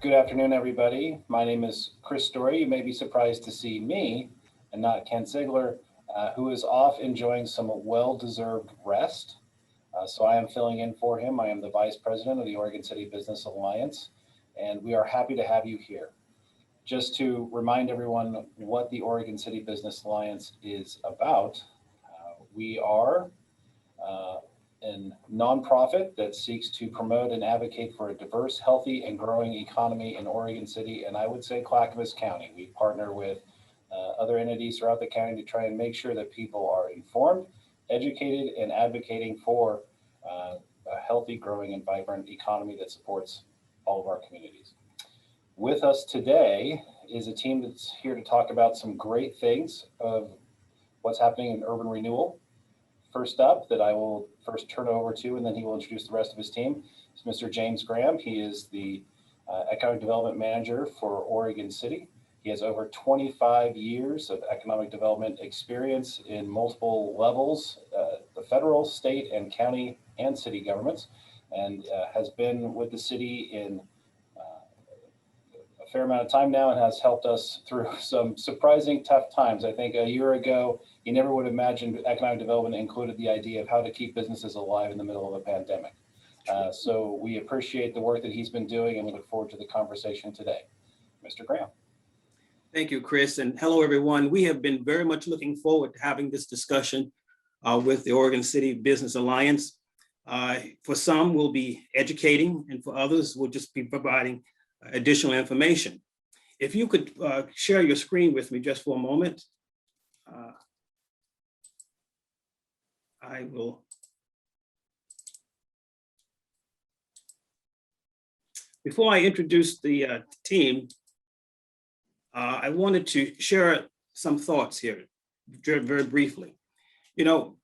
Good afternoon, everybody. My name is Chris Story. You may be surprised to see me and not Ken Ziegler, who is off enjoying some well-deserved rest. So I am filling in for him. I am the Vice President of the Oregon City Business Alliance, and we are happy to have you here. Just to remind everyone what the Oregon City Business Alliance is about, we are a nonprofit that seeks to promote and advocate for a diverse, healthy, and growing economy in Oregon City, and I would say Clackamas County. We partner with other entities throughout the county to try and make sure that people are informed, educated, and advocating for a healthy, growing, and vibrant economy that supports all of our communities. With us today is a team that's here to talk about some great things of what's happening in urban renewal. First up, that I will first turn over to, and then he will introduce the rest of his team, is Mr. James Graham. He is the Economic Development Manager for Oregon City. He has over 25 years of economic development experience in multiple levels, the federal, state, and county and city governments, and has been with the city in a fair amount of time now and has helped us through some surprising tough times. I think a year ago, you never would have imagined economic development included the idea of how to keep businesses alive in the middle of a pandemic. So we appreciate the work that he's been doing and we look forward to the conversation today. Mr. Graham. Thank you, Chris, and hello, everyone. We have been very much looking forward to having this discussion with the Oregon City Business Alliance. For some, we'll be educating, and for others, we'll just be providing additional information. If you could share your screen with me just for a moment. I will. Before I introduce the team, I wanted to share some thoughts here very briefly. You know,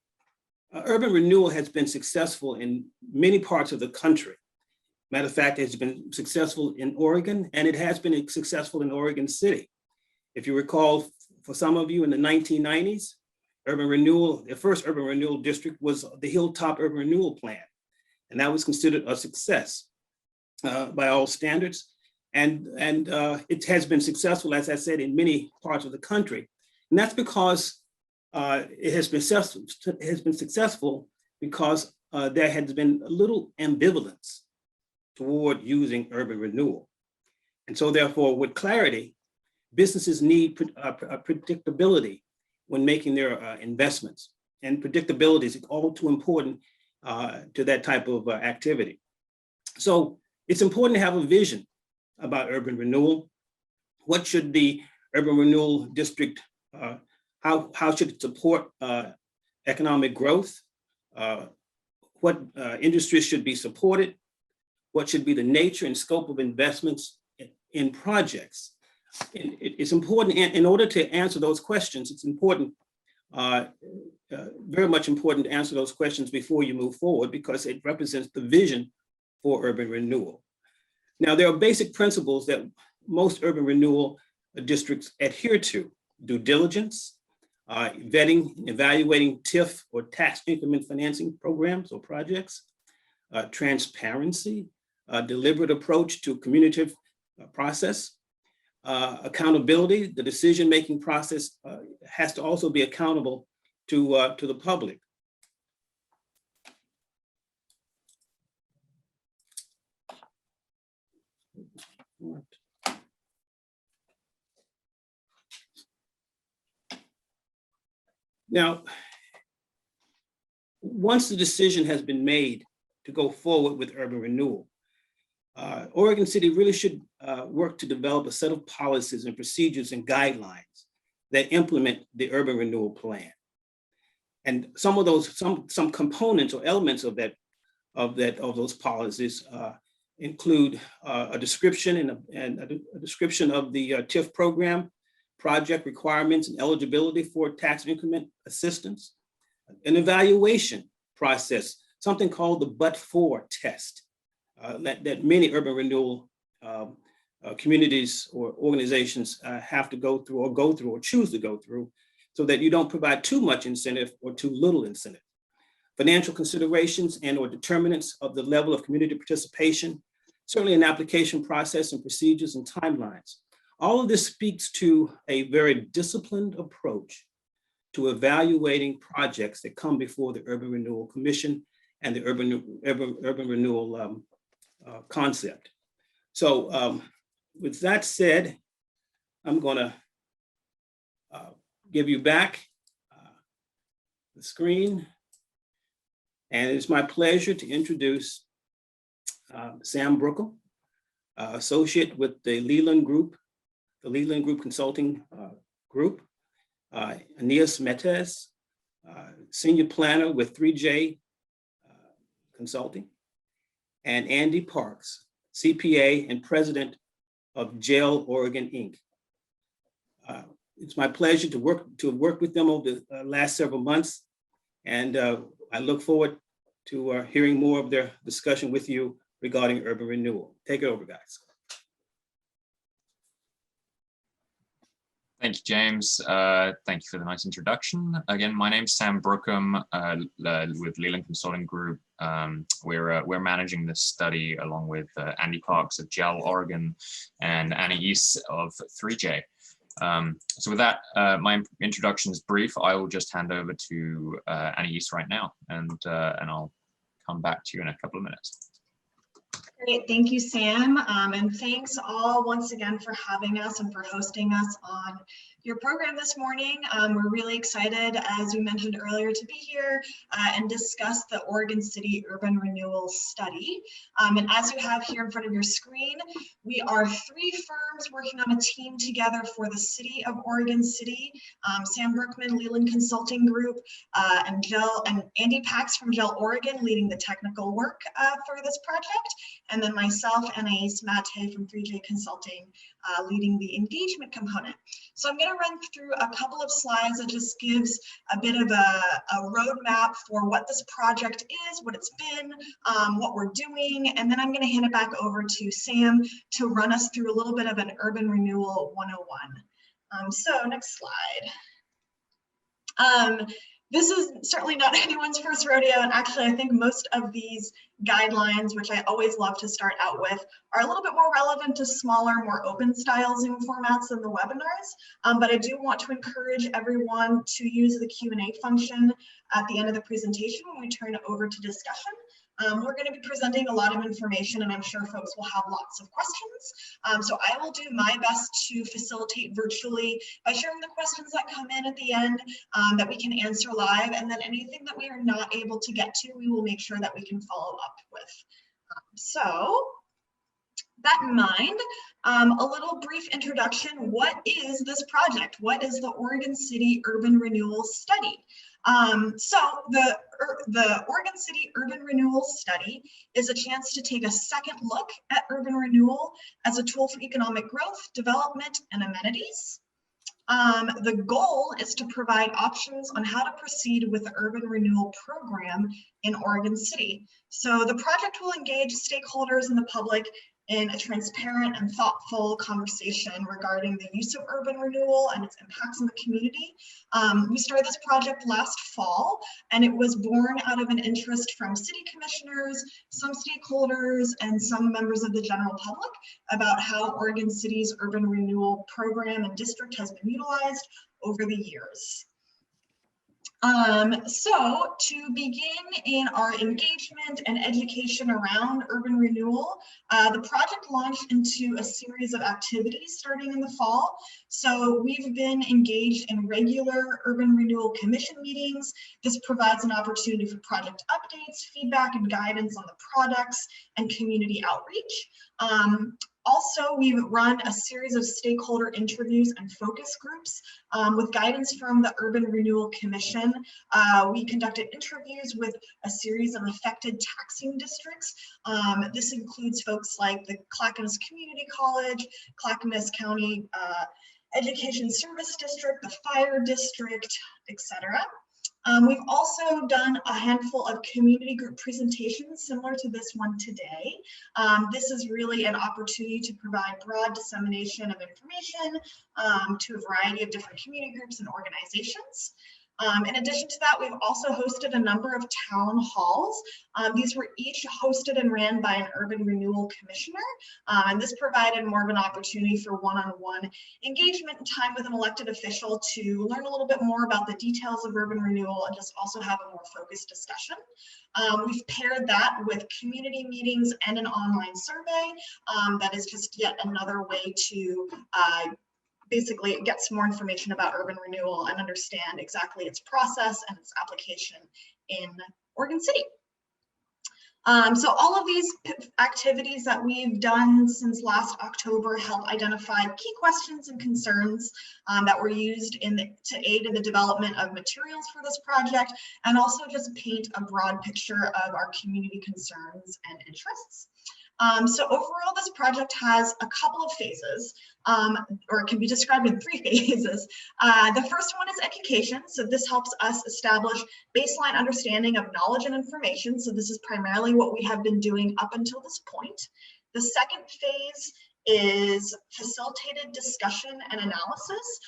urban renewal has been successful in many parts of the country. Matter of fact, it's been successful in Oregon, and it has been successful in Oregon City. If you recall, for some of you in the 1990s, urban renewal, the first urban renewal district was the Hilltop Urban Renewal Plan, and that was considered a success by all standards. And it has been successful, as I said, in many parts of the country. And that's because it has been successful because there has been a little ambivalence toward using urban renewal. And so therefore, with clarity, businesses need predictability when making their investments. And predictability is all too important to that type of activity. So it's important to have a vision about urban renewal. What should the urban renewal district, how should it support economic growth? What industries should be supported? What should be the nature and scope of investments in projects? It's important, in order to answer those questions, it's important, very much important to answer those questions before you move forward, because it represents the vision for urban renewal. Now, there are basic principles that most urban renewal districts adhere to: due diligence, vetting, evaluating TIF or tax increment financing programs or projects, transparency, deliberate approach to communicative process, accountability. The decision-making process has to also be accountable to the public. Now, once the decision has been made to go forward with urban renewal, Oregon City really should work to develop a set of policies and procedures and guidelines that implement the urban renewal plan. And some of those, some components or elements of those policies include a description and a description of the TIF program, project requirements and eligibility for tax increment assistance, an evaluation process, something called the but-for test that many urban renewal communities or organizations have to go through or choose to go through, so that you don't provide too much incentive or too little incentive. Financial considerations and or determinants of the level of community participation, certainly an application process and procedures and timelines. All of this speaks to a very disciplined approach to evaluating projects that come before the Urban Renewal Commission and the Urban Renewal concept. So with that said, I'm gonna give you back the screen. And it's my pleasure to introduce Sam Brookham, associate with the Leland Group Consulting Group, Aeneas Metes, senior planner with 3J Consulting, and Andy Parks, CPA and president of Gel Oregon, Inc. It's my pleasure to have worked with them over the last several months, and I look forward to hearing more of their discussion with you regarding urban renewal. Take it over, guys. Thank you, James. Thank you for the nice introduction. Again, my name's Sam Brookham with Leland Consulting Group. We're managing this study along with Andy Parks of Gel Oregon and Anais of 3J. So with that, my introduction is brief. I will just hand over to Anais right now, and I'll come back to you in a couple of minutes. Great, thank you, Sam. And thanks all once again for having us and for hosting us on your program this morning. We're really excited, as we mentioned earlier, to be here and discuss the Oregon City Urban Renewal Study. And as you have here in front of your screen, we are 3 firms working on a team together for the city of Oregon City. Sam Brookman, Leland Consulting Group, and Andy Pax from Gel Oregon leading the technical work for this project. And then myself, Anais Mate from 3J Consulting, leading the engagement component. So I'm going to run through a couple of slides that just gives a bit of a roadmap for what this project is, what it's been, what we're doing, and then I'm going to hand it back over to Sam to run us through a little bit of an Urban Renewal 101. So next slide. This is certainly not anyone's first rodeo, and actually I think most of these guidelines, which I always love to start out with, are a little bit more relevant to smaller, more open style Zoom formats than the webinars, but I do want to encourage everyone to use the Q&A function at the end of the presentation when we turn it over to discussion. We're going to be presenting a lot of information, and I'm sure folks will have lots of questions. So I will do my best to facilitate virtually by sharing the questions that come in at the end that we can answer live, and then anything that we are not able to get to, we will make sure that we can follow up with. So that in mind, a little brief introduction. What is this project? What is the Oregon City Urban Renewal Study? So the Oregon City Urban Renewal Study is a chance to take a second look at urban renewal as a tool for economic growth, development, and amenities. The goal is to provide options on how to proceed with the urban renewal program in Oregon City. So the project will engage stakeholders in the public in a transparent and thoughtful conversation regarding the use of urban renewal and its impacts on the community. We started this project last fall, and it was born out of an interest from city commissioners, some stakeholders, and some members of the general public about how Oregon City's urban renewal program and district has been utilized over the years. So to begin in our engagement and education around urban renewal, the project launched into a series of activities starting in the fall. So we've been engaged in regular Urban Renewal Commission meetings. This provides an opportunity for project updates, feedback, and guidance on the products and community outreach. Also, we've run a series of stakeholder interviews and focus groups with guidance from the Urban Renewal Commission. We conducted interviews with a series of affected taxing districts. This includes folks like the Clackamas Community College, Clackamas County Education Service District, the Fire District, etc. We've also done a handful of community group presentations similar to this one today. This is really an opportunity to provide broad dissemination of information to a variety of different community groups and organizations. In addition to that, we've also hosted a number of town halls. These were each hosted and ran by an urban renewal commissioner. And this provided more of an opportunity for one-on-one engagement and time with an elected official to learn a little bit more about the details of urban renewal and just also have a more focused discussion. We've paired that with community meetings and an online survey. That is just yet another way to basically get some more information about urban renewal and understand exactly its process and its application in Oregon City. So all of these activities that we've done since last October help identify key questions and concerns that were used to aid in the development of materials for this project, and also just paint a broad picture of our community concerns and interests. So overall, this project has a couple of phases, or it can be described in 3 phases. The first one is education. So this helps us establish baseline understanding of knowledge and information. So this is primarily what we have been doing up until this point. The second phase is facilitated discussion and analysis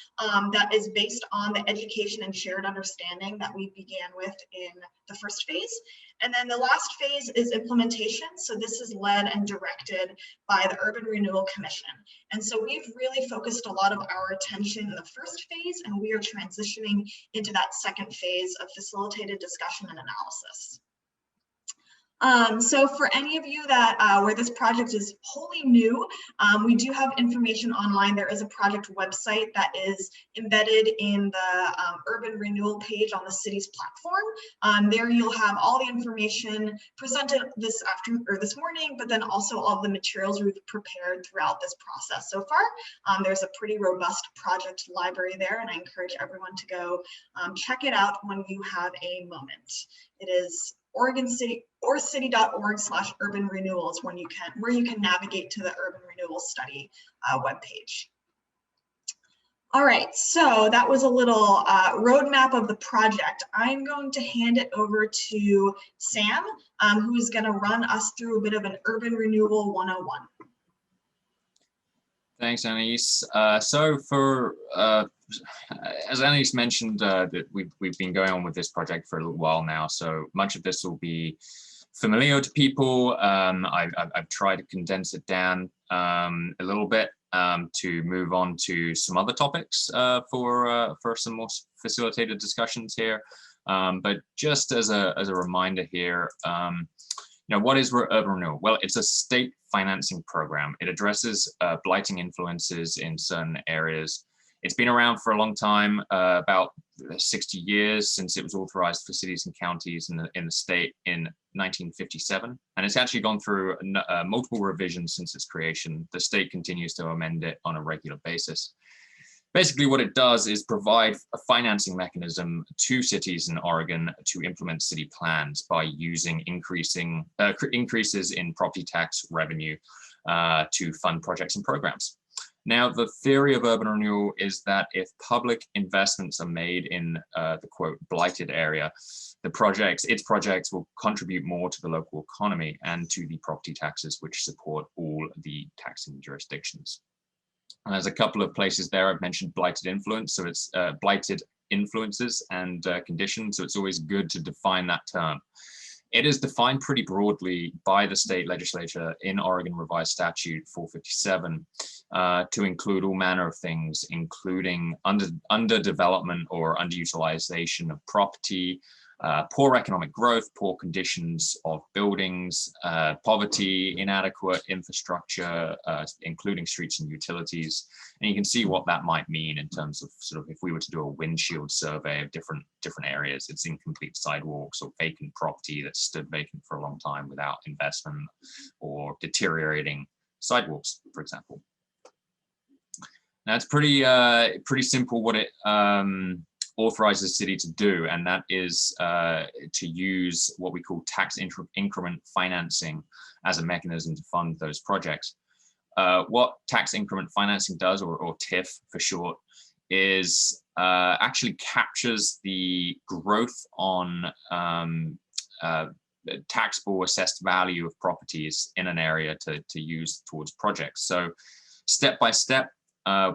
that is based on the education and shared understanding that we began with in the first phase. And then the last phase is implementation. So this is led and directed by the Urban Renewal Commission. And so we've really focused a lot of our attention in the first phase, and we are transitioning into that second phase of facilitated discussion and analysis. So for any of you that where this project is wholly new, we do have information online. There is a project website that is embedded in the Urban Renewal page on the city's platform. There you'll have all the information presented this afternoon or this morning, but then also all the materials we've prepared throughout this process so far. There's a pretty robust project library there, and I encourage everyone to go check it out when you have a moment. It is Oregon City or city.org/urban renewals where you can navigate to the Urban Renewal Study webpage. All right, so that was a little roadmap of the project. I'm going to hand it over to Sam, who is going to run us through a bit of an Urban Renewal 101. Thanks, Anais. So for as Anais mentioned, that we've been going on with this project for a little while now, so much of this will be familiar to people. I've tried to condense it down a little bit to move on to some other topics for some more facilitated discussions here. But just as a reminder here, you know, what is Urban Renewal? Well, it's a state financing program. It addresses blighting influences in certain areas. It's been around for a long time, about 60 years since it was authorized for cities and counties in the state in 1957. And it's actually gone through multiple revisions since its creation. The state continues to amend it on a regular basis. Basically, what it does is provide a financing mechanism to cities in Oregon to implement city plans by using increases in property tax revenue to fund projects and programs. Now, the theory of urban renewal is that if public investments are made in the quote blighted area, its projects will contribute more to the local economy and to the property taxes which support all the taxing jurisdictions. And there's a couple of places there I've mentioned blighted influence, so it's blighted influences and conditions, so it's always good to define that term. It is defined pretty broadly by the state legislature in Oregon Revised Statute 457 to include all manner of things, including underdevelopment or underutilization of property, poor economic growth, poor conditions of buildings, poverty, inadequate infrastructure, including streets and utilities. And you can see what that might mean in terms of sort of if we were to do a windshield survey of different areas, it's incomplete sidewalks or vacant property that stood vacant for a long time without investment or deteriorating sidewalks, for example. Now it's pretty simple what it authorizes the city to do, and that is to use what we call tax increment financing as a mechanism to fund those projects. What tax increment financing does, or TIF for short, is actually captures the growth on taxable assessed value of properties in an area to use towards projects. So step by step,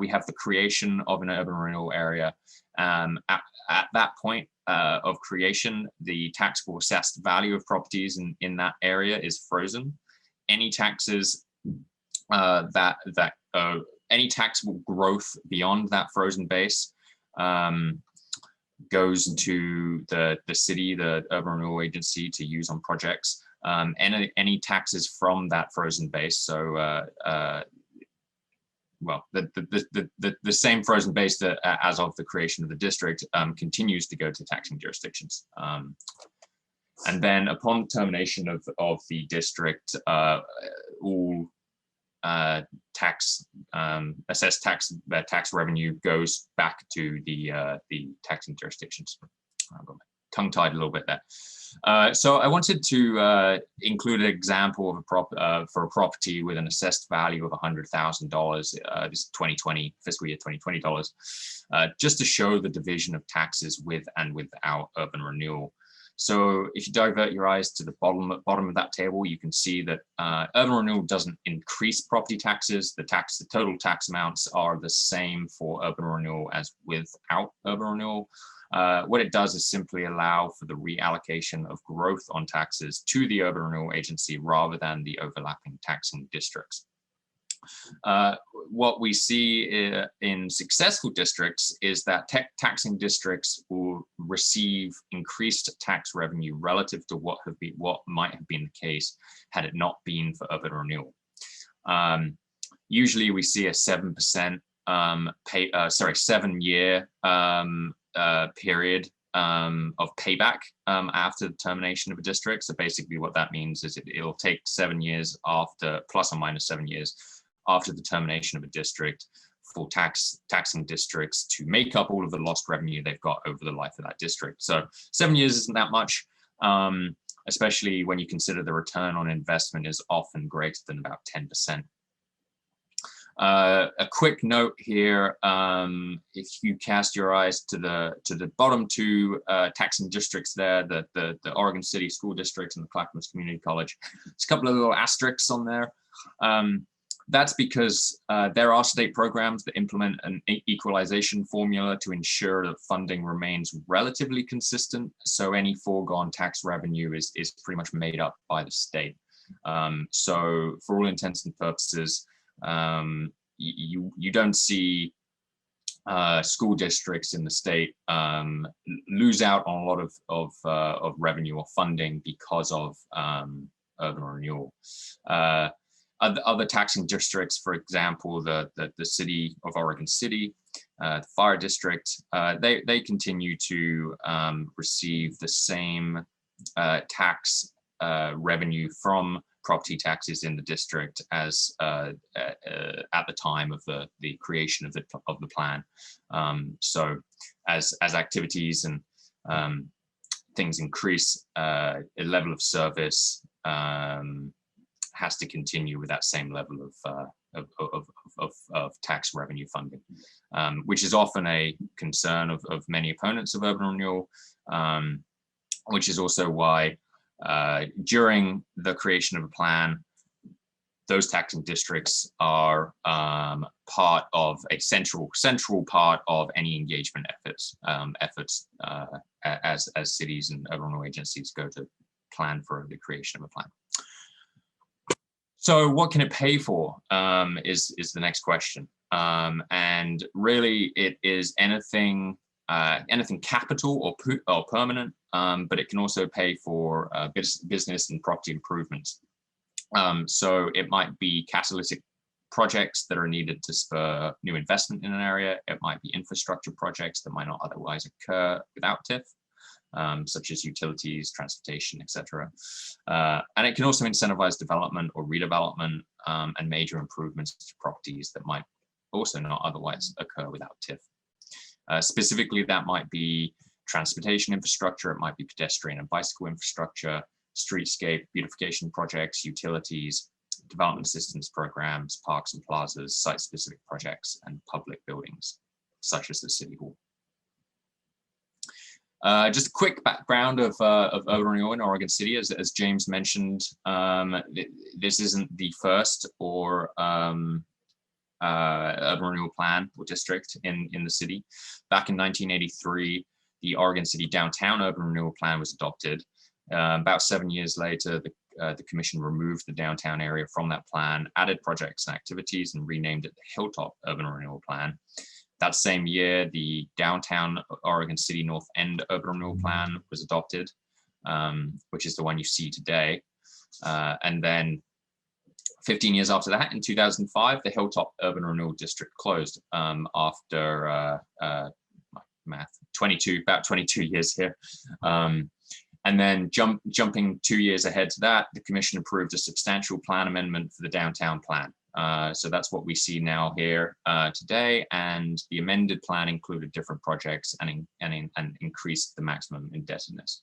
we have the creation of an urban renewal area, At that point of creation, the taxable assessed value of properties in that area is frozen. Any taxes any taxable growth beyond that frozen base goes to the city, the Urban Renewal Agency, to use on projects. Any taxes from that frozen base, so well, the same frozen base that as of the creation of the district continues to go to taxing jurisdictions. And then upon termination of the district, all assessed tax revenue goes back to the taxing jurisdictions. I got my tongue tied a little bit there. So I wanted to include an example of for a property with an assessed value of $100,000. This is 2020, fiscal year 2020 dollars, just to show the division of taxes with and without urban renewal. So if you divert your eyes to the bottom of that table, you can see that urban renewal doesn't increase property taxes. The total tax amounts are the same for urban renewal as without urban renewal. What it does is simply allow for the reallocation of growth on taxes to the Urban Renewal Agency rather than the overlapping taxing districts. What we see in successful districts is that taxing districts will receive increased tax revenue relative to what might have been the case had it not been for urban renewal. Usually we see a 7% 7-year period of payback after the termination of a district. So basically what that means is it'll take 7 years after, plus or minus 7 years after the termination of a district for taxing districts to make up all of the lost revenue they've got over the life of that district. So 7 years isn't that much, especially when you consider the return on investment is often greater than about 10%. A quick note here, if you cast your eyes to the bottom two taxing districts there, the Oregon City School District and the Clackamas Community College, there's a couple of little asterisks on there. That's because there are state programs that implement an equalization formula to ensure that funding remains relatively consistent. So any foregone tax revenue is pretty much made up by the state. So for all intents and purposes, you don't see school districts in the state lose out on a lot of revenue or funding because of urban renewal. Other taxing districts, for example, the city of Oregon City, the fire district, they continue to receive the same tax revenue from property taxes in the district as at the time of the creation of the plan. So as activities and things increase, a level of service has to continue with that same level of tax revenue funding, which is often a concern of many opponents of urban renewal, which is also why during the creation of a plan, those taxing districts are part of a central part of any engagement efforts as cities and urban renewal agencies go to plan for the creation of a plan. So what can it pay for is the next question. And really it is anything capital or permanent, but it can also pay for business and property improvements. So it might be catalytic projects that are needed to spur new investment in an area. It might be infrastructure projects that might not otherwise occur without TIF. Such as utilities, transportation, etc. And it can also incentivize development or redevelopment and major improvements to properties that might also not otherwise occur without TIF. Specifically, that might be transportation infrastructure, it might be pedestrian and bicycle infrastructure, streetscape beautification projects, utilities, development assistance programs, parks and plazas, site-specific projects, and public buildings, such as the City Hall. Just a quick background of urban renewal in Oregon City, as James mentioned, this isn't the first or urban renewal plan or district in the city. Back in 1983, the Oregon City Downtown Urban Renewal Plan was adopted. About 7 years later, the commission removed the downtown area from that plan, added projects and activities, and renamed it the Hilltop Urban Renewal Plan. That same year, the downtown Oregon City North End Urban Renewal Plan was adopted, which is the one you see today. And then 15 years after that, in 2005, the Hilltop Urban Renewal District closed after math, about 22 years here. And then jumping 2 years ahead to that, the commission approved a substantial plan amendment for the downtown plan. So that's what we see now here today. And the amended plan included different projects and increased the maximum indebtedness.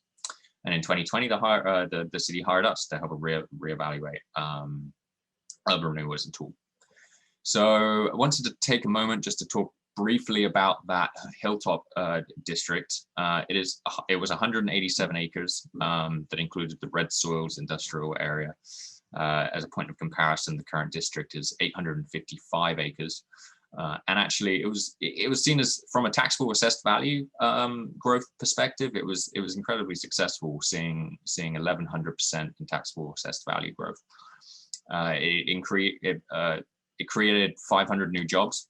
And in 2020, the city hired us to help reevaluate urban renewal as a tool. So I wanted to take a moment just to talk briefly about that Hilltop district. It was 187 acres that included the red soils industrial area. As a point of comparison, the current district is 855 acres. And actually, it was seen as, from a taxable assessed value growth perspective, it was incredibly successful, seeing 1100% in taxable assessed value growth. It created 500 new jobs,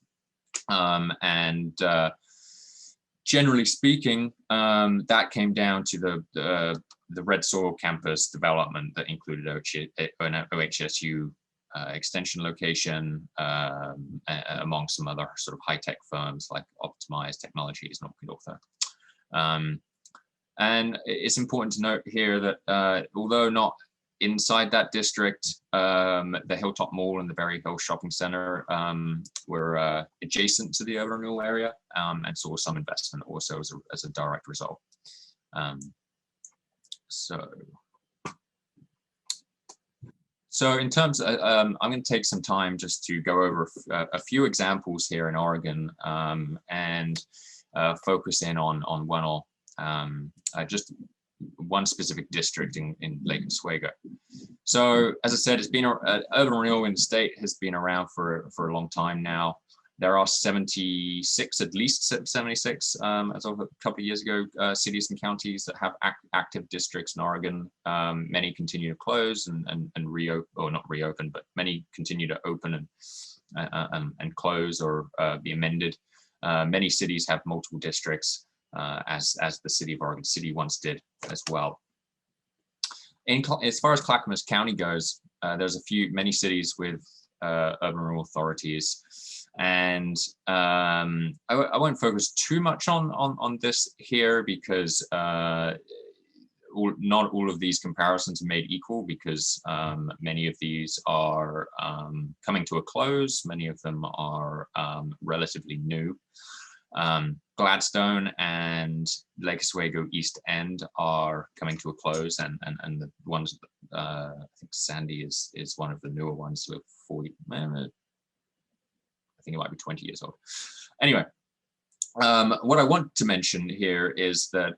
and generally speaking, that came down to the Red Soil campus development that included an OHSU extension location, among some other sort of high-tech firms like Optimize Technologies and Orchid Author. And it's important to note here that although not inside that district, the Hilltop Mall and the Berry Hill Shopping Center were adjacent to the urban renewal area, and saw some investment also as a direct result. So in terms of, I'm going to take some time just to go over a few examples here in Oregon, and focus in on one or just one specific district in Lake Oswego. So as I said, it's been urban renewal in the state has been around for a long time now. There are 76, at least 76, as of a couple of years ago, cities and counties that have active districts in Oregon. Many continue to close and reopen, or not reopen, but many continue to open and close or be amended. Many cities have multiple districts, as the city of Oregon City once did as well. As far as Clackamas County goes, there's many cities with urban renewal authorities. And I won't focus too much on this here, because not all of these comparisons are made equal, because many of these are coming to a close. Many of them are relatively new. Gladstone and Lake Oswego East End are coming to a close, and the ones, I think Sandy is one of the newer ones, so 40, I think it might be 20 years old. Anyway, what I want to mention here is that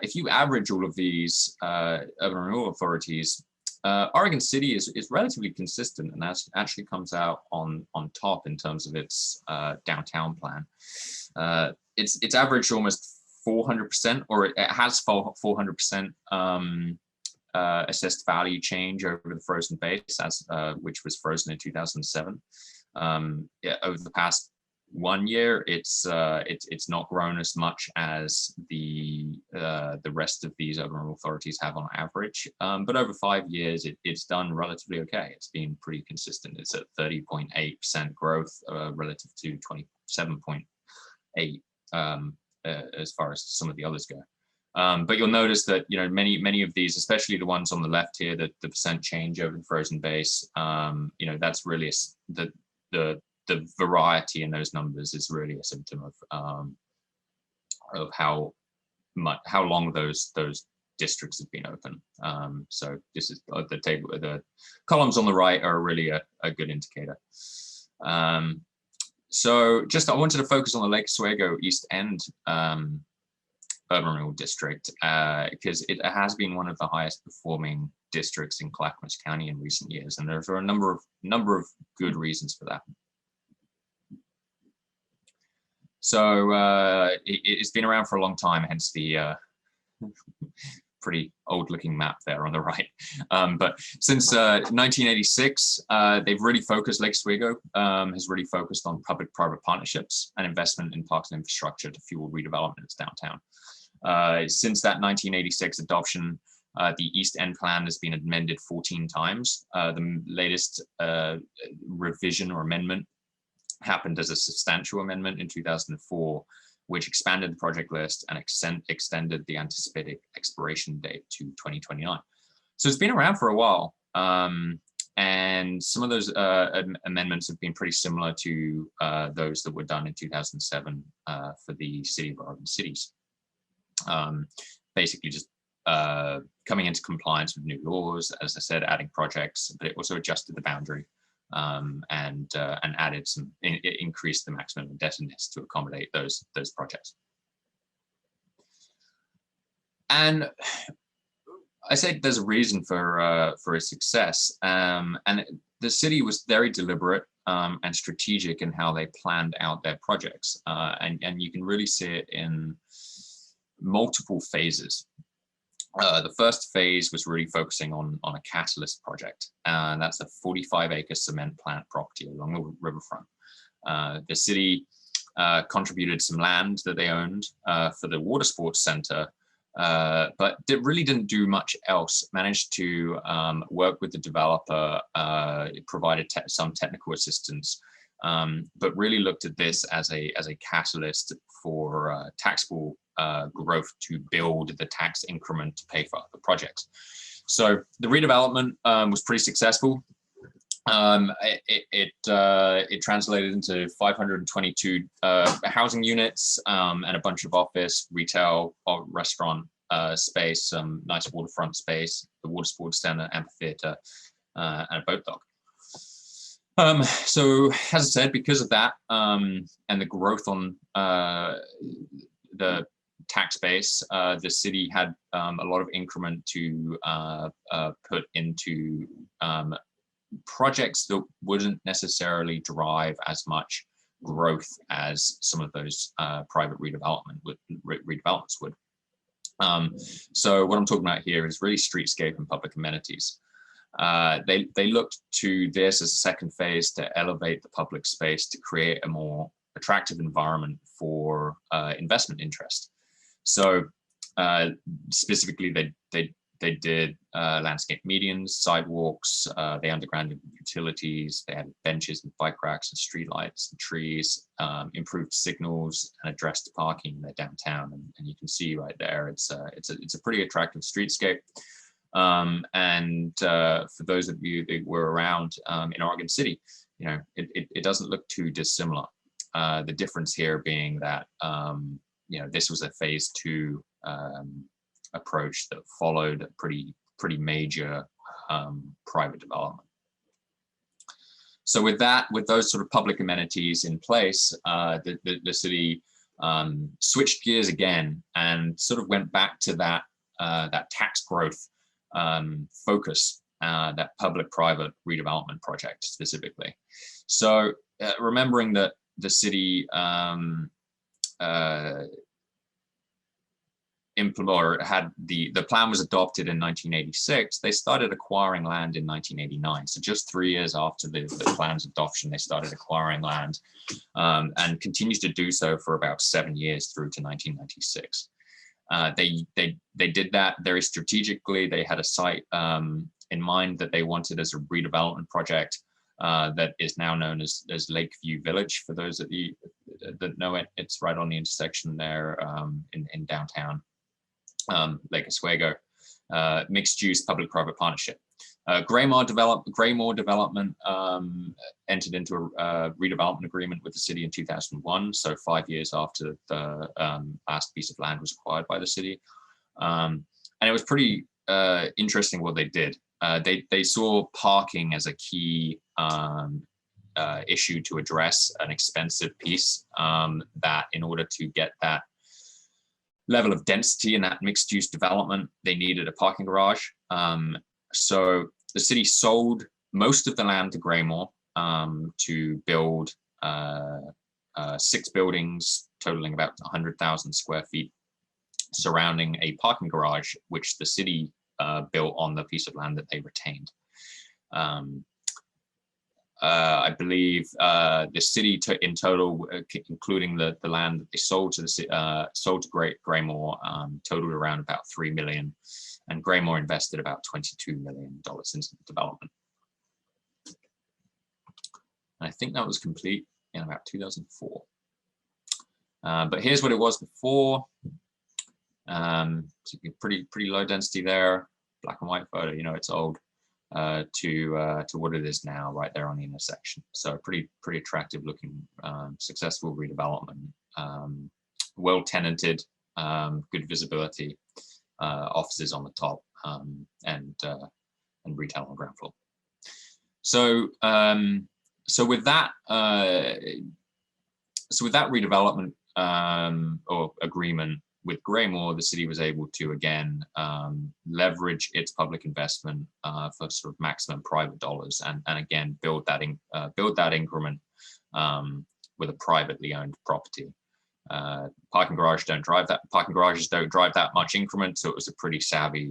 if you average all of these urban renewal authorities, Oregon City is relatively consistent, and that actually comes out on top in terms of its downtown plan. It's averaged almost 400%, or it has 400% assessed value change over the frozen base, which was frozen in 2007. Over the past 1 year, it's not grown as much as the rest of these urban renewal authorities have on average. But over 5 years, it's done relatively okay. It's been pretty consistent. It's at 30.8% growth relative to 27.8 as far as some of the others go. But you'll notice that many of these, especially the ones on the left here, the percent change over the frozen base, that's really the variety in those numbers is really a symptom of how long those districts have been open. So this is the table. The columns on the right are really a good indicator. So I wanted to focus on the Lake Oswego East End urban renewal district, because it has been one of the highest performing districts in Clackamas County in recent years, and there are a number of good reasons for that. So it's been around for a long time, hence the pretty old looking map there on the right. But since 1986, they've really focused, Lake Oswego has really focused on public-private partnerships and investment in parks and infrastructure to fuel redevelopment downtown. Since that 1986 adoption, the East End Plan has been amended 14 times. The latest revision or amendment happened as a substantial amendment in 2004, which expanded the project list and extended the anticipated expiration date to 2029. So it's been around for a while. And some of those amendments have been pretty similar to those that were done in 2007 for the City of Urban Cities. Basically just coming into compliance with new laws, as I said, adding projects, but it also adjusted the boundary and added some, it increased the maximum indebtedness to accommodate those projects. And I say there's a reason for its success, and the city was very deliberate and strategic in how they planned out their projects, and you can really see it in multiple phases. The first phase was really focusing on a catalyst project, and that's a 45-acre cement plant property along the riverfront. The city contributed some land that they owned for the water sports center, but really didn't do much else. Managed to work with the developer, provided some technical assistance, but really looked at this as a catalyst for taxable growth to build the tax increment to pay for other projects. So the redevelopment was pretty successful. It translated into 522 housing units and a bunch of office, retail, restaurant space, some nice waterfront space, the water sports center, amphitheater, and a boat dock. So as I said, because of that and the growth on the tax base, the city had a lot of increment to put into projects that wouldn't necessarily drive as much growth as some of those private redevelopments would. So what I'm talking about here is really streetscape and public amenities. They looked to this as a second phase to elevate the public space to create a more attractive environment for investment interest. So specifically, they did landscape medians, sidewalks, they undergrounded utilities, they had benches and bike racks and streetlights and trees, improved signals, and addressed parking in their downtown. And you can see right there, it's a pretty attractive streetscape. And for those of you that were around in Oregon City, you know, it doesn't look too dissimilar. The difference here being that you know, this was a phase 2 approach that followed a pretty major private development. So with those sort of public amenities in place, the city switched gears again and sort of went back to that tax growth focus, that public-private redevelopment project specifically. So remembering that the city had the plan was adopted in 1986. They started acquiring land in 1989. So just 3 years after the plan's adoption, they started acquiring land and continues to do so for about 7 years through to 1996. They did that very strategically. They had a site in mind that they wanted as a redevelopment project that is now known as Lakeview Village. For those of you that know it, it's right on the intersection there in downtown Lake Oswego. Mixed-use public-private partnership. Graymore Development entered into a redevelopment agreement with the city in 2001, so 5 years after the last piece of land was acquired by the city. And it was pretty interesting what they did. They saw parking as a key issue to address, an expensive piece that in order to get that level of density in that mixed-use development, they needed a parking garage. So the city sold most of the land to Graymore to build 6 buildings, totaling about 100,000 square feet, surrounding a parking garage, which the city built on the piece of land that they retained. I believe the city in total, including the land that they sold to sold to Graymore, totaled around about $3 million, and Graymore invested about $22 million into the development. And I think that was complete in about 2004. But here's what it was before. So pretty low density there, black and white photo. You know, it's old. To what it is now, right there on the intersection. So pretty attractive looking, successful redevelopment, well tenanted, good visibility, offices on the top, and retail on the ground floor. So with that redevelopment or agreement with Graymore, the city was able to again leverage its public investment for sort of maximum private dollars, and again build that increment with a privately owned property. Parking garages don't drive that much increment, so it was a pretty savvy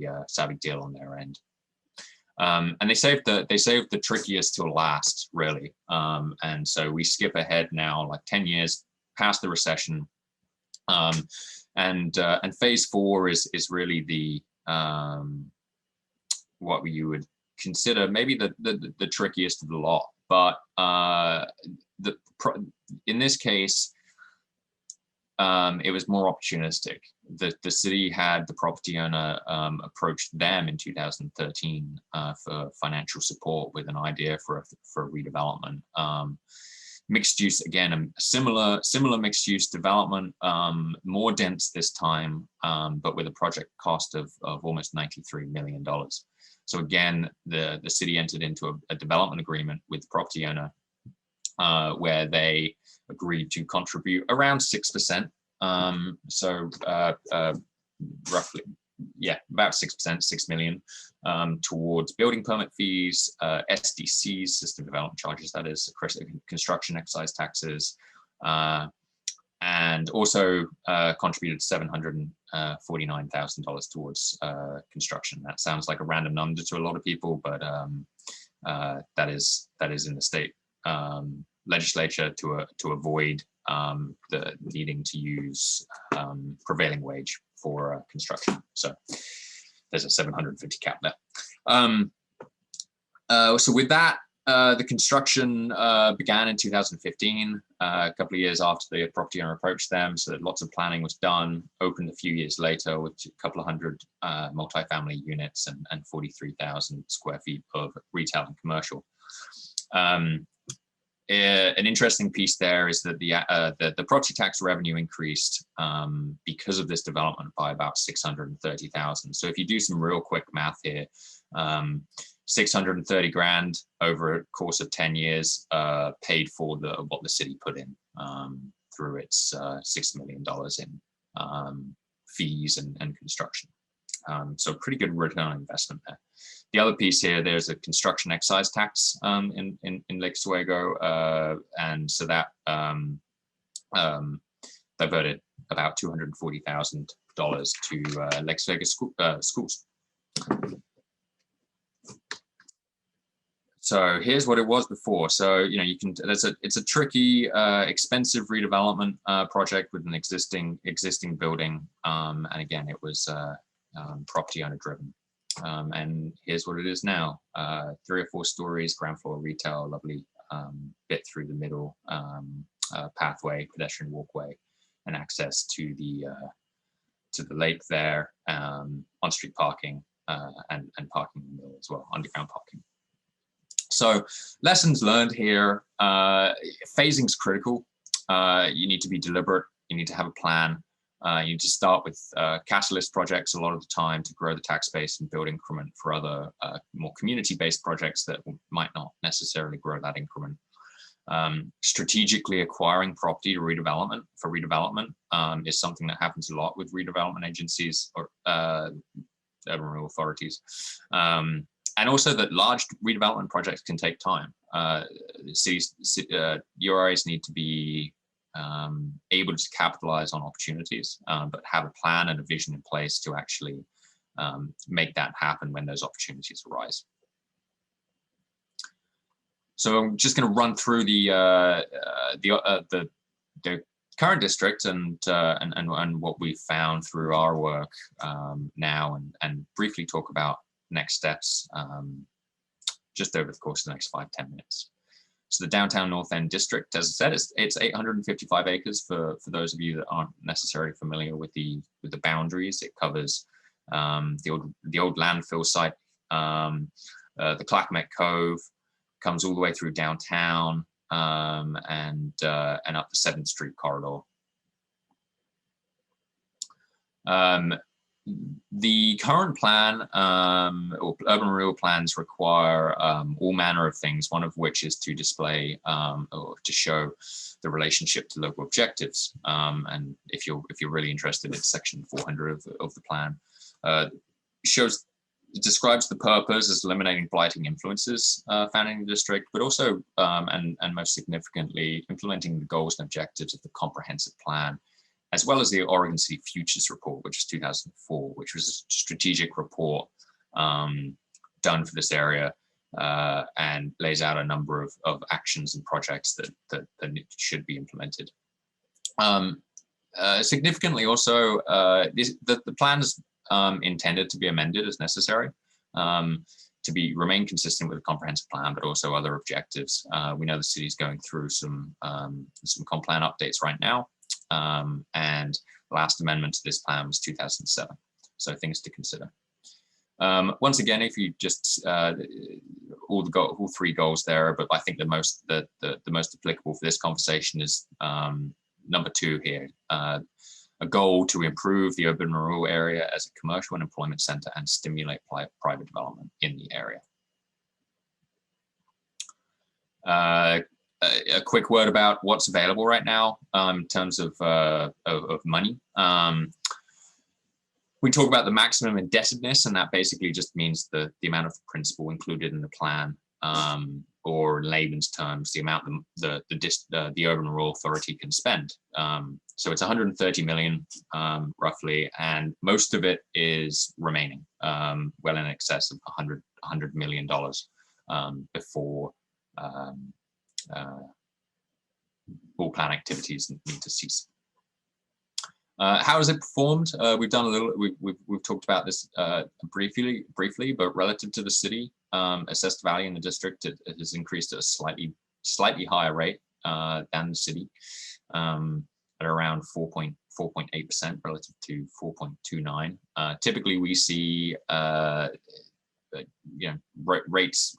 deal on their end. And they saved the trickiest till last, really. And so we skip ahead now like 10 years past the recession. And phase 4 is really the what you would consider maybe the trickiest of the lot. But in this case, it was more opportunistic. The city had the property owner approach them in 2013 for financial support with an idea for a redevelopment. Mixed use, again, a similar mixed use development, more dense this time, but with a project cost of almost $93 million. So again, the city entered into a development agreement with the property owner where they agreed to contribute around 6%. So roughly, yeah, about 6%, 6 million, towards building permit fees, SDCs, system development charges, that is, construction excise taxes, and also contributed $749,000 towards construction. That sounds like a random number to a lot of people, but that is in the state legislature to avoid the needing to use prevailing wage for construction. So there's a 750 cap there. So with that, the construction began in 2015, a couple of years after the property owner approached them. So lots of planning was done, opened a few years later with a couple of hundred multifamily units and 43,000 square feet of retail and commercial. An interesting piece there is that the property tax revenue increased because of this development by about 630,000. So if you do some real quick math here, 630 grand over a course of 10 years paid for what the city put in through its $6 million in fees and construction. So pretty good return on investment there. The other piece here, there's a construction excise tax in Lake Oswego, and so that diverted about $240,000 to Lake Oswego schools. So here's what it was before. So it's a tricky, expensive redevelopment project with an existing building, and again, it was property owner driven. And here's what it is now: 3 or 4 stories, ground floor retail, lovely bit through the middle, pathway, pedestrian walkway, and access to the lake there, on-street parking, and parking in the middle as well, underground parking. So lessons learned here: phasing is critical. You need to be deliberate. You need to have a plan. You need to start with catalyst projects a lot of the time to grow the tax base and build increment for other more community-based projects that might not necessarily grow that increment. Strategically acquiring property to redevelopment is something that happens a lot with redevelopment agencies or urban renewal authorities. And also that large redevelopment projects can take time. URAs need to be able to capitalize on opportunities, but have a plan and a vision in place to actually make that happen when those opportunities arise. So I'm just going to run through the current district and what we found through our work now, and briefly talk about next steps just over the course of the next 5-10 minutes. So the downtown North End district, as I said, it's 855 acres for those of you that aren't necessarily familiar with the boundaries. It covers the old landfill site, the Clackamas Cove, comes all the way through downtown and up the 7th Street corridor. The current plan, or urban renewal plans, require all manner of things, one of which is to display or to show the relationship to local objectives. And if you're really interested, it's section 400 of the plan. It describes the purpose as eliminating blighting influences found in the district, but also, and most significantly, implementing the goals and objectives of the comprehensive plan, as well as the Oregon City Futures Report, which is 2004, which was a strategic report done for this area and lays out a number of actions and projects that should be implemented. Significantly also, the plan is intended to be amended as necessary to remain consistent with the comprehensive plan, but also other objectives. We know the city is going through some comp plan updates right now. And the last amendment to this plan was 2007. So things to consider. Once again, if you just all 3 goals there, but I think the most applicable for this conversation is number 2 here. A goal to improve the urban renewal area as a commercial and employment center and stimulate private development in the area. A quick word about what's available right now in terms of money. We talk about the maximum indebtedness, and that basically just means the amount of principal included in the plan, or in layman's terms, the amount the Urban Renewal Authority can spend. So it's 130 million roughly, and most of it is remaining, well in excess of $100 million before all plan activities need to cease. How has it performed? We've done a little. We've talked about this briefly, but relative to the city, assessed value in the district, it has increased at a slightly higher rate than the city, at around 4.8% relative to 4.29. Typically, we see rates.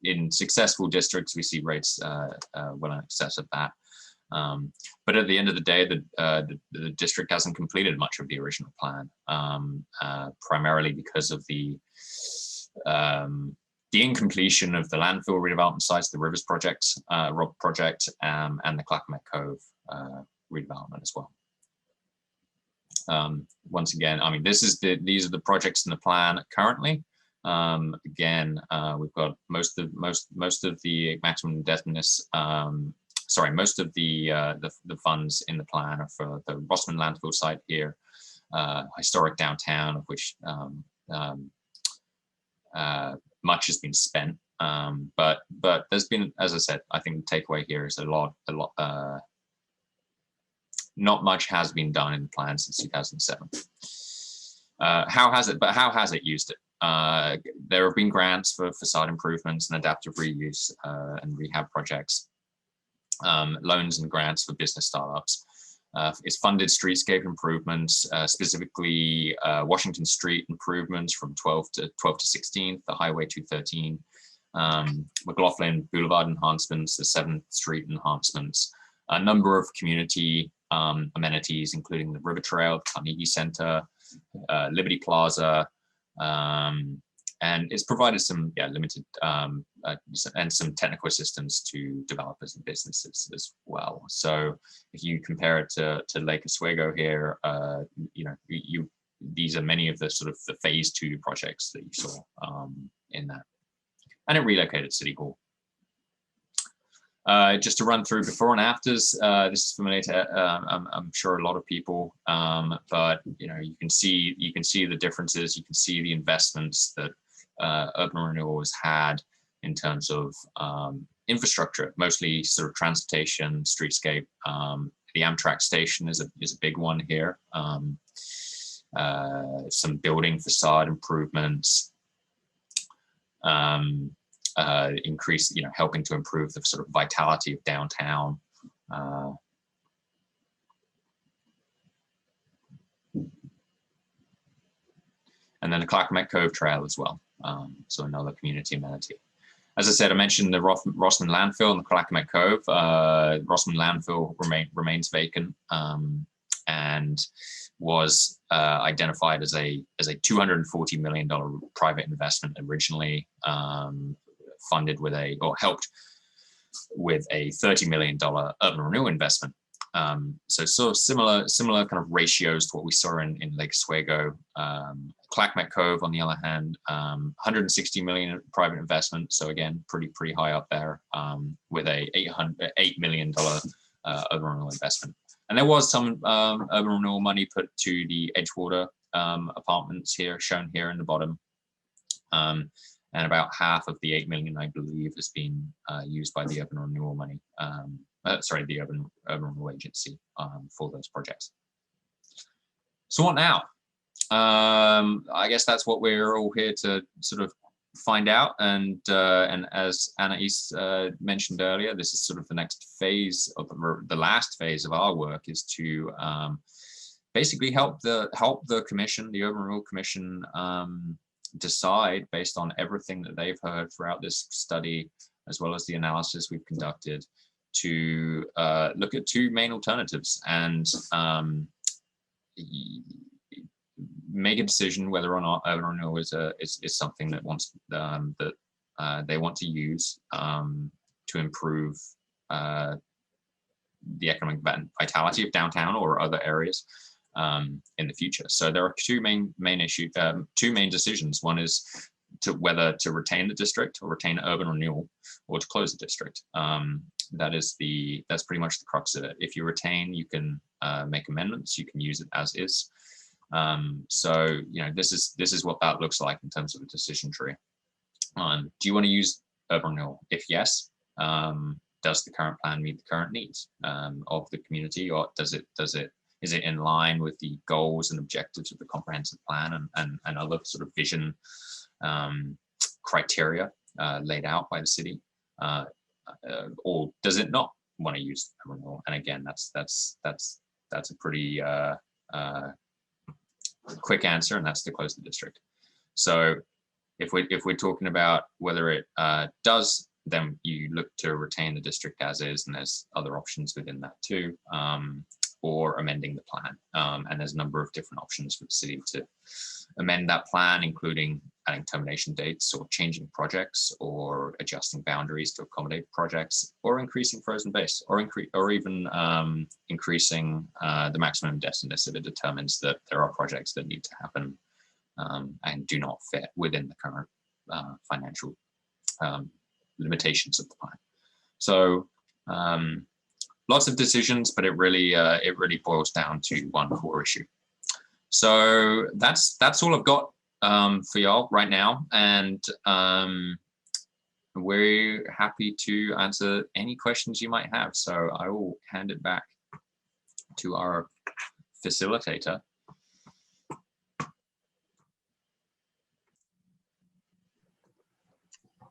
In successful districts, we see rates well in excess of that. But at the end of the day, the district hasn't completed much of the original plan, primarily because of the incompletion of the landfill redevelopment sites, the Rivers projects, ROB project, and the Clackamas Cove redevelopment as well. Once again, I mean, these are the projects in the plan currently. Again, we've got most of the maximum indebtedness. Sorry, most of the funds in the plan are for the Rossman landfill site here, historic downtown, of which much has been spent. But there's been, as I said, I think the takeaway here is a lot. Not much has been done in the plan since 2007. How has it used it? There have been grants for facade improvements and adaptive reuse and rehab projects, loans and grants for business startups. It's funded streetscape improvements, specifically Washington Street improvements from 12th to 16th, the Highway 213, McLaughlin Boulevard enhancements, the 7th Street enhancements, a number of community amenities, including the River Trail, Carnegie Center, Liberty Plaza, and it's provided some limited and some technical assistance to developers and businesses as well. So if you compare it to Lake Oswego here, these are many of the sort of the phase 2 projects that you saw in that, and it relocated City Hall. Just to run through before and afters, this is familiar to I'm sure a lot of people, but you can see the differences. You can see the investments that Urban Renewal has had in terms of infrastructure, mostly sort of transportation, streetscape. The Amtrak station is a big one here. Some building facade improvements. Increase, helping to improve the sort of vitality of downtown. And then the Clackamas Cove Trail as well. So another community amenity. As I said, I mentioned the Rossman landfill and the Clackamas Cove. Rossman landfill remains vacant and was identified as a $240 million private investment originally, funded with helped with a $30 million urban renewal investment. So sort of similar kind of ratios to what we saw in Lake Oswego. Clackamas Cove, on the other hand, 160 million private investment. So again, pretty high up there, with a $8 million urban renewal investment. And there was some urban renewal money put to the Edgewater apartments here, shown here in the bottom. And about half of the 8 million, I believe, has been used by the urban renewal money. The urban renewal agency for those projects. So what now? I guess that's what we're all here to sort of find out. And as Anais mentioned earlier, this is sort of the next phase of the last phase of our work, is to basically help the commission, the Urban Renewal Commission, decide based on everything that they've heard throughout this study, as well as the analysis we've conducted, to look at two main alternatives and make a decision whether or not urban renewal is something that they want to use to improve the economic vitality of downtown or other areas in the future. So there are two main decisions. One is whether to retain the district or retain urban renewal, or to close the district. That's pretty much the crux of it. If you retain, you can make amendments. You can use it as is. So this is what that looks like in terms of a decision tree. Do you want to use urban renewal? If yes, does the current plan meet the current needs of the community, or is it in line with the goals and objectives of the comprehensive plan and other sort of vision criteria laid out by the city, or does it not want to use urban renewal? And again, that's a pretty quick answer, and that's to close the district. So if we're talking about whether it does, then you look to retain the district as is, and there's other options within that too, or amending the plan. And there's a number of different options for the city to amend that plan, including adding termination dates, or changing projects, or adjusting boundaries to accommodate projects, or increasing frozen base, or even increasing the maximum indebtedness if it determines that there are projects that need to happen and do not fit within the current financial limitations of the plan. So lots of decisions, but it really boils down to one core issue. So that's all I've got for y'all right now, and we're happy to answer any questions you might have. So I will hand it back to our facilitator.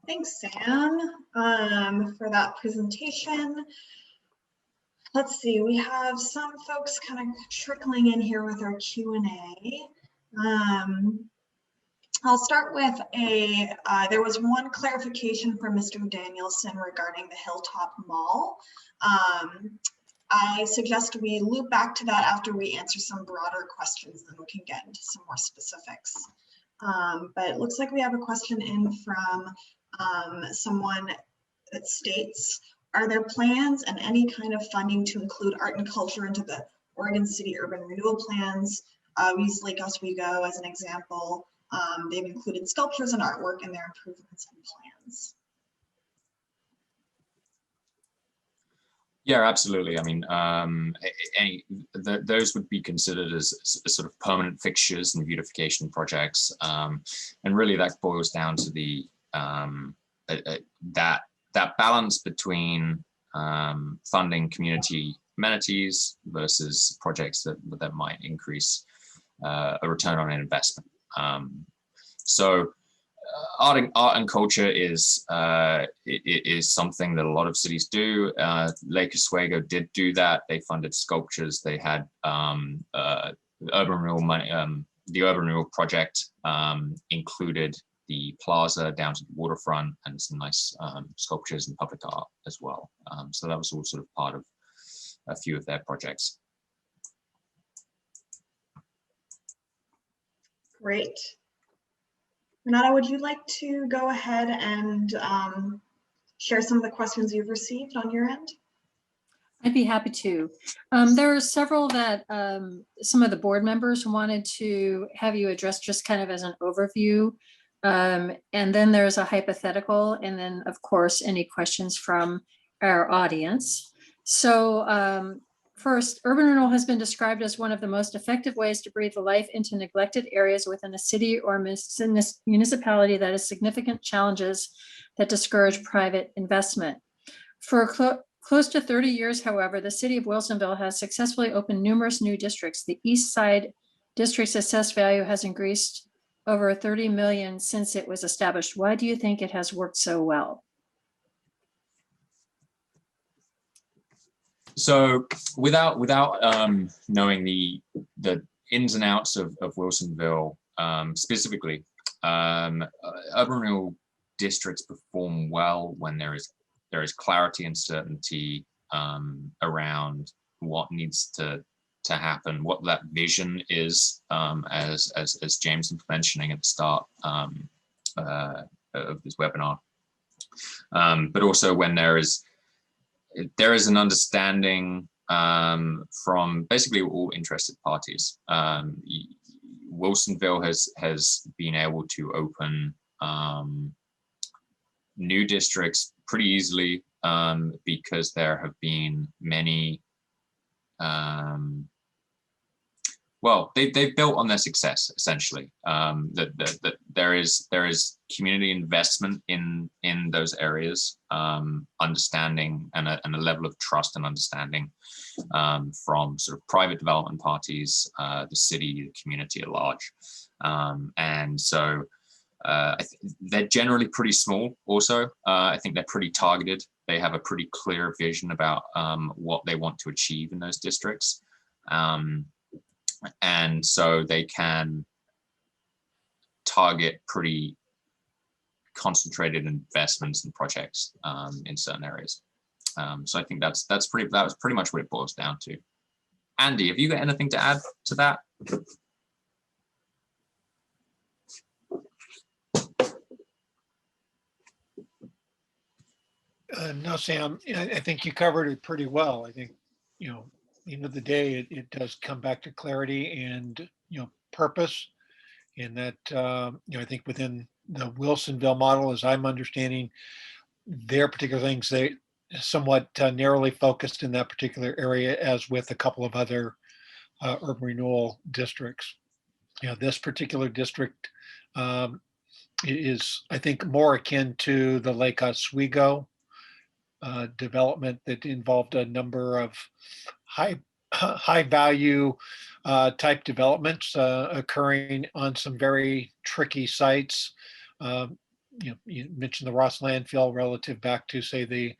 Thanks, Sam, for that presentation. Let's see, we have some folks kind of trickling in here with our Q&A. I'll start with there was one clarification from Mr. Danielson regarding the Hilltop Mall. I suggest we loop back to that after we answer some broader questions, then we can get into some more specifics. But it looks like we have a question in from someone that states, are there plans and any kind of funding to include art and culture into the Oregon City Urban Renewal plans? We use Lake Oswego as an example. They've included sculptures and artwork in their improvements and plans. Yeah, absolutely. I mean, those would be considered as sort of permanent fixtures and beautification projects, and really that boils down to the that balance between funding community amenities versus projects that might increase a return on an investment. So art and culture is something that a lot of cities do. Lake Oswego did do that. They funded sculptures. They had urban renewal money. The urban renewal project included the plaza down to the waterfront and some nice sculptures and public art as well. So that was all sort of part of a few of their projects. Great. Renata, would you like to go ahead and share some of the questions you've received on your end? I'd be happy to. There are several that some of the board members wanted to have you address just kind of as an overview. And then there's a hypothetical, and then of course, any questions from our audience. So first, urban renewal has been described as one of the most effective ways to breathe life into neglected areas within a city or municipality that has significant challenges that discourage private investment. For close to 30 years, however, the city of Wilsonville has successfully opened numerous new districts. The East Side District's assessed value has increased over 30 million since it was established. Why do you think it has worked so well? So without knowing the ins and outs of Wilsonville specifically, urban renewal districts perform well when there is clarity and certainty around what needs to happen, what that vision is, as James was mentioning at the start of this webinar, but also when there is an understanding from basically all interested parties. Wilsonville has been able to open new districts pretty easily because there have been many, well, they've built on their success essentially. That there is community investment in those areas, understanding and a level of trust and understanding from sort of private development parties, the city, the community at large, and so they're generally pretty small. Also, I think they're pretty targeted. They have a pretty clear vision about what they want to achieve in those districts. And so they can target pretty concentrated investments and projects in certain areas. So I think that was pretty much what it boils down to. Andy, have you got anything to add to that? No, Sam, I think you covered it pretty well. I think, at the end of the day, it does come back to clarity and, purpose. And that, I think within the Wilsonville model, as I'm understanding, their particular things, they somewhat narrowly focused in that particular area, as with a couple of other urban renewal districts. This particular district is, I think, more akin to the Lake Oswego development that involved a number of high value type developments occurring on some very tricky sites. You mentioned the Ross landfill relative back to, say, the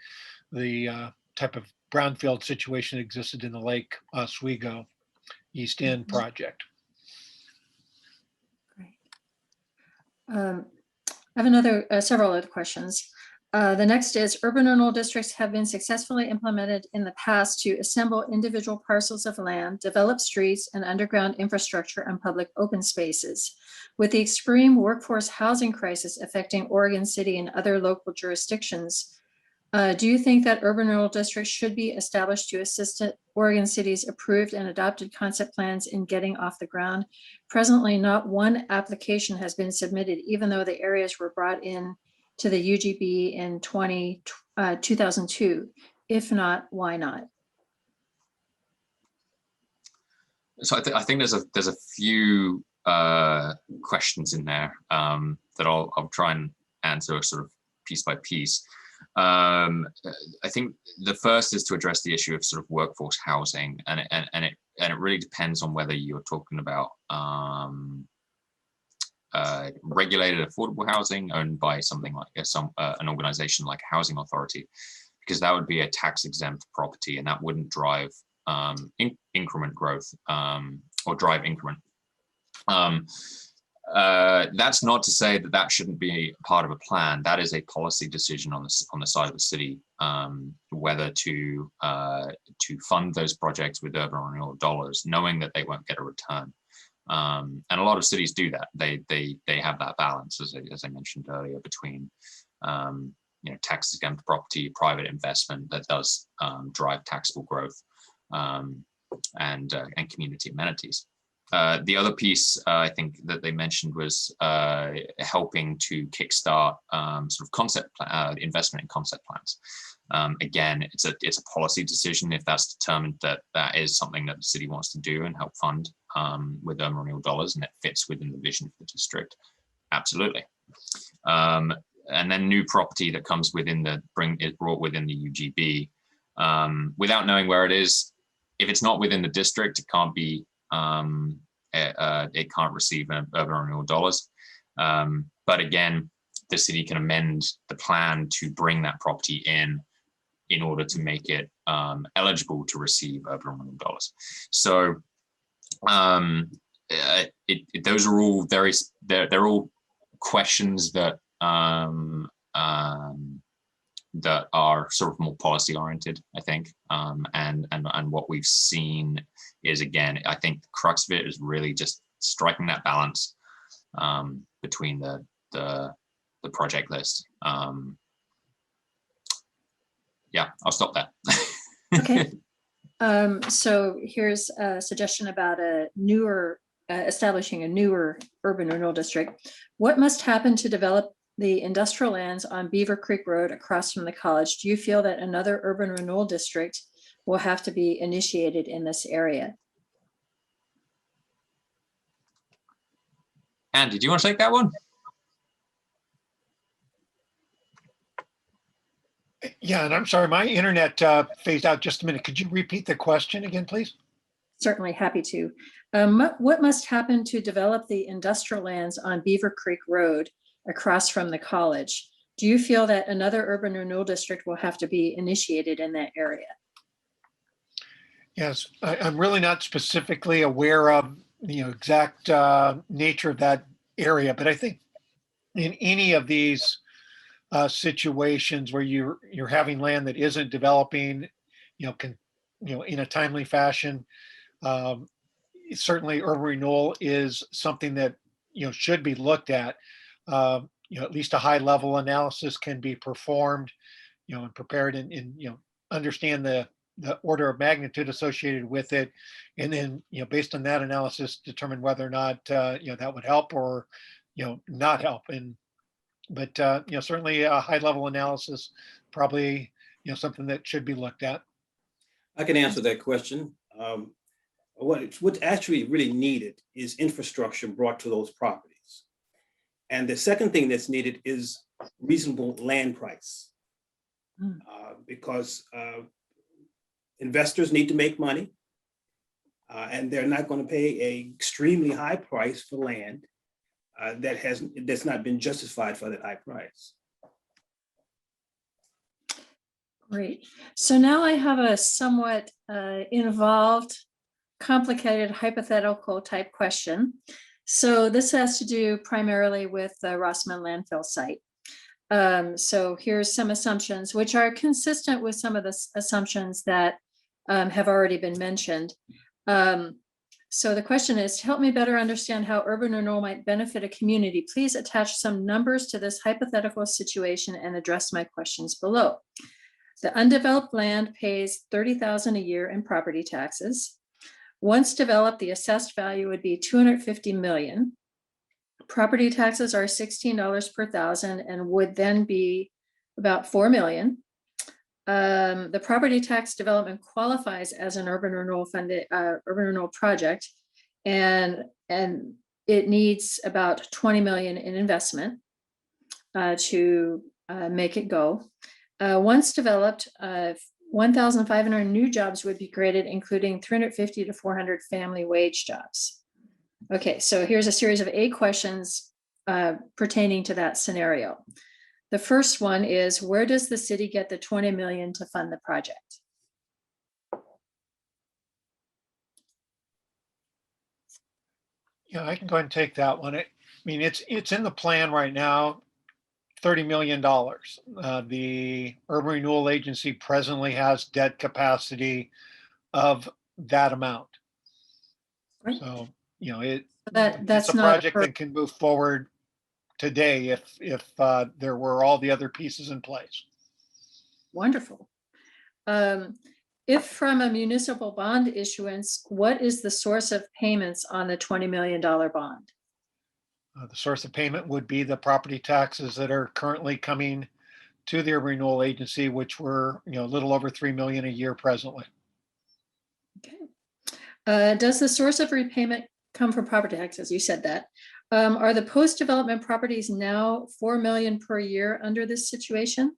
type of brownfield situation existed in the Lake Oswego East End project. Great. I have several other questions. The next is, urban renewal districts have been successfully implemented in the past to assemble individual parcels of land, develop streets and underground infrastructure and public open spaces. With the extreme workforce housing crisis affecting Oregon City and other local jurisdictions, do you think that urban renewal districts should be established to assist Oregon City's approved and adopted concept plans in getting off the ground? Presently, not one application has been submitted, even though the areas were brought in to the UGB in 2002. If not, why not? So I think there's a few questions in there that I'll try and answer sort of piece by piece. I think the first is to address the issue of sort of workforce housing, and it really depends on whether you're talking about regulated affordable housing owned by something like an organization like a housing authority, because that would be a tax exempt property and that wouldn't drive increment growth or drive increment. That's not to say that that shouldn't be part of a plan. That is a policy decision on the side of the city, whether to fund those projects with urban renewal dollars, knowing that they won't get a return. And a lot of cities do that. They have that balance, as I mentioned earlier, between tax exempt property, private investment that does drive taxable growth, and community amenities. The other piece I think that they mentioned was helping to kickstart sort of concept investment in concept plans. Again, it's a policy decision if that's determined that that is something that the city wants to do and help fund with urban renewal dollars, and it fits within the vision for the district. Absolutely. And then new property that comes within is brought within the UGB without knowing where it is. If it's not within the district, it can't be. It can't receive urban renewal dollars. But again, the city can amend the plan to bring that property in order to make it eligible to receive urban renewal dollars. So those are all they're all questions that that are sort of more policy oriented, I think. And what we've seen is, again, I think the crux of it is really just striking that balance between the project list. Yeah, I'll stop there. Okay. So here's a suggestion about establishing a newer urban renewal district. What must happen to develop the industrial lands on Beaver Creek Road across from the college? Do you feel that another urban renewal district will have to be initiated in this area? Andy, do you want to take that one? Yeah, and I'm sorry, my internet phased out just a minute. Could you repeat the question again, please? Certainly, happy to. What must happen to develop the industrial lands on Beaver Creek Road across from the college? Do you feel that another urban renewal district will have to be initiated in that area? Yes, I'm really not specifically aware of the exact nature of that area, but I think in any of these situations where you're having land that isn't developing, in a timely fashion, certainly urban renewal is something that should be looked at. At least a high level analysis can be performed, and prepared and understand the order of magnitude associated with it, and then based on that analysis determine whether or not that would help or not help. But certainly a high level analysis probably something that should be looked at. I can answer that question. What's actually really needed is infrastructure brought to those properties. And the second thing that's needed is reasonable land price, because investors need to make money, and they're not going to pay an extremely high price for land that's not been justified for that high price. Great. So now I have a somewhat involved, complicated, hypothetical type question. So this has to do primarily with the Rossman landfill site. So here's some assumptions which are consistent with some of the assumptions that have already been mentioned. So the question is, to help me better understand how urban renewal might benefit a community, please attach some numbers to this hypothetical situation and address my questions below. The undeveloped land pays $30,000 a year in property taxes. Once developed, the assessed value would be $250 million. Property taxes are $16 per thousand and would then be about $4 million. the property tax development qualifies as an urban renewal funded, urban renewal project. And it needs about 20 million in investment to make it go. Once developed, 1,500 new jobs would be created, including 350 to 400 family wage jobs. Okay, so here's a series of 8 questions pertaining to that scenario. The first one is, where does the city get the 20 million to fund the project? Yeah, I can go ahead and take that one. I mean, it's in the plan right now, $30 million. The Urban Renewal Agency presently has debt capacity of that amount. Right. So, That's it's a not project that can move forward today if there were all the other pieces in place. wonderful. If from a municipal bond issuance, what is the source of payments on the $20 million bond? The source of payment would be the property taxes that are currently coming to the Urban Renewal Agency, which were, a little over 3 million a year presently. Okay. Does the source of repayment come from property taxes? You said that. Are the post-development properties now 4 million per year under this situation?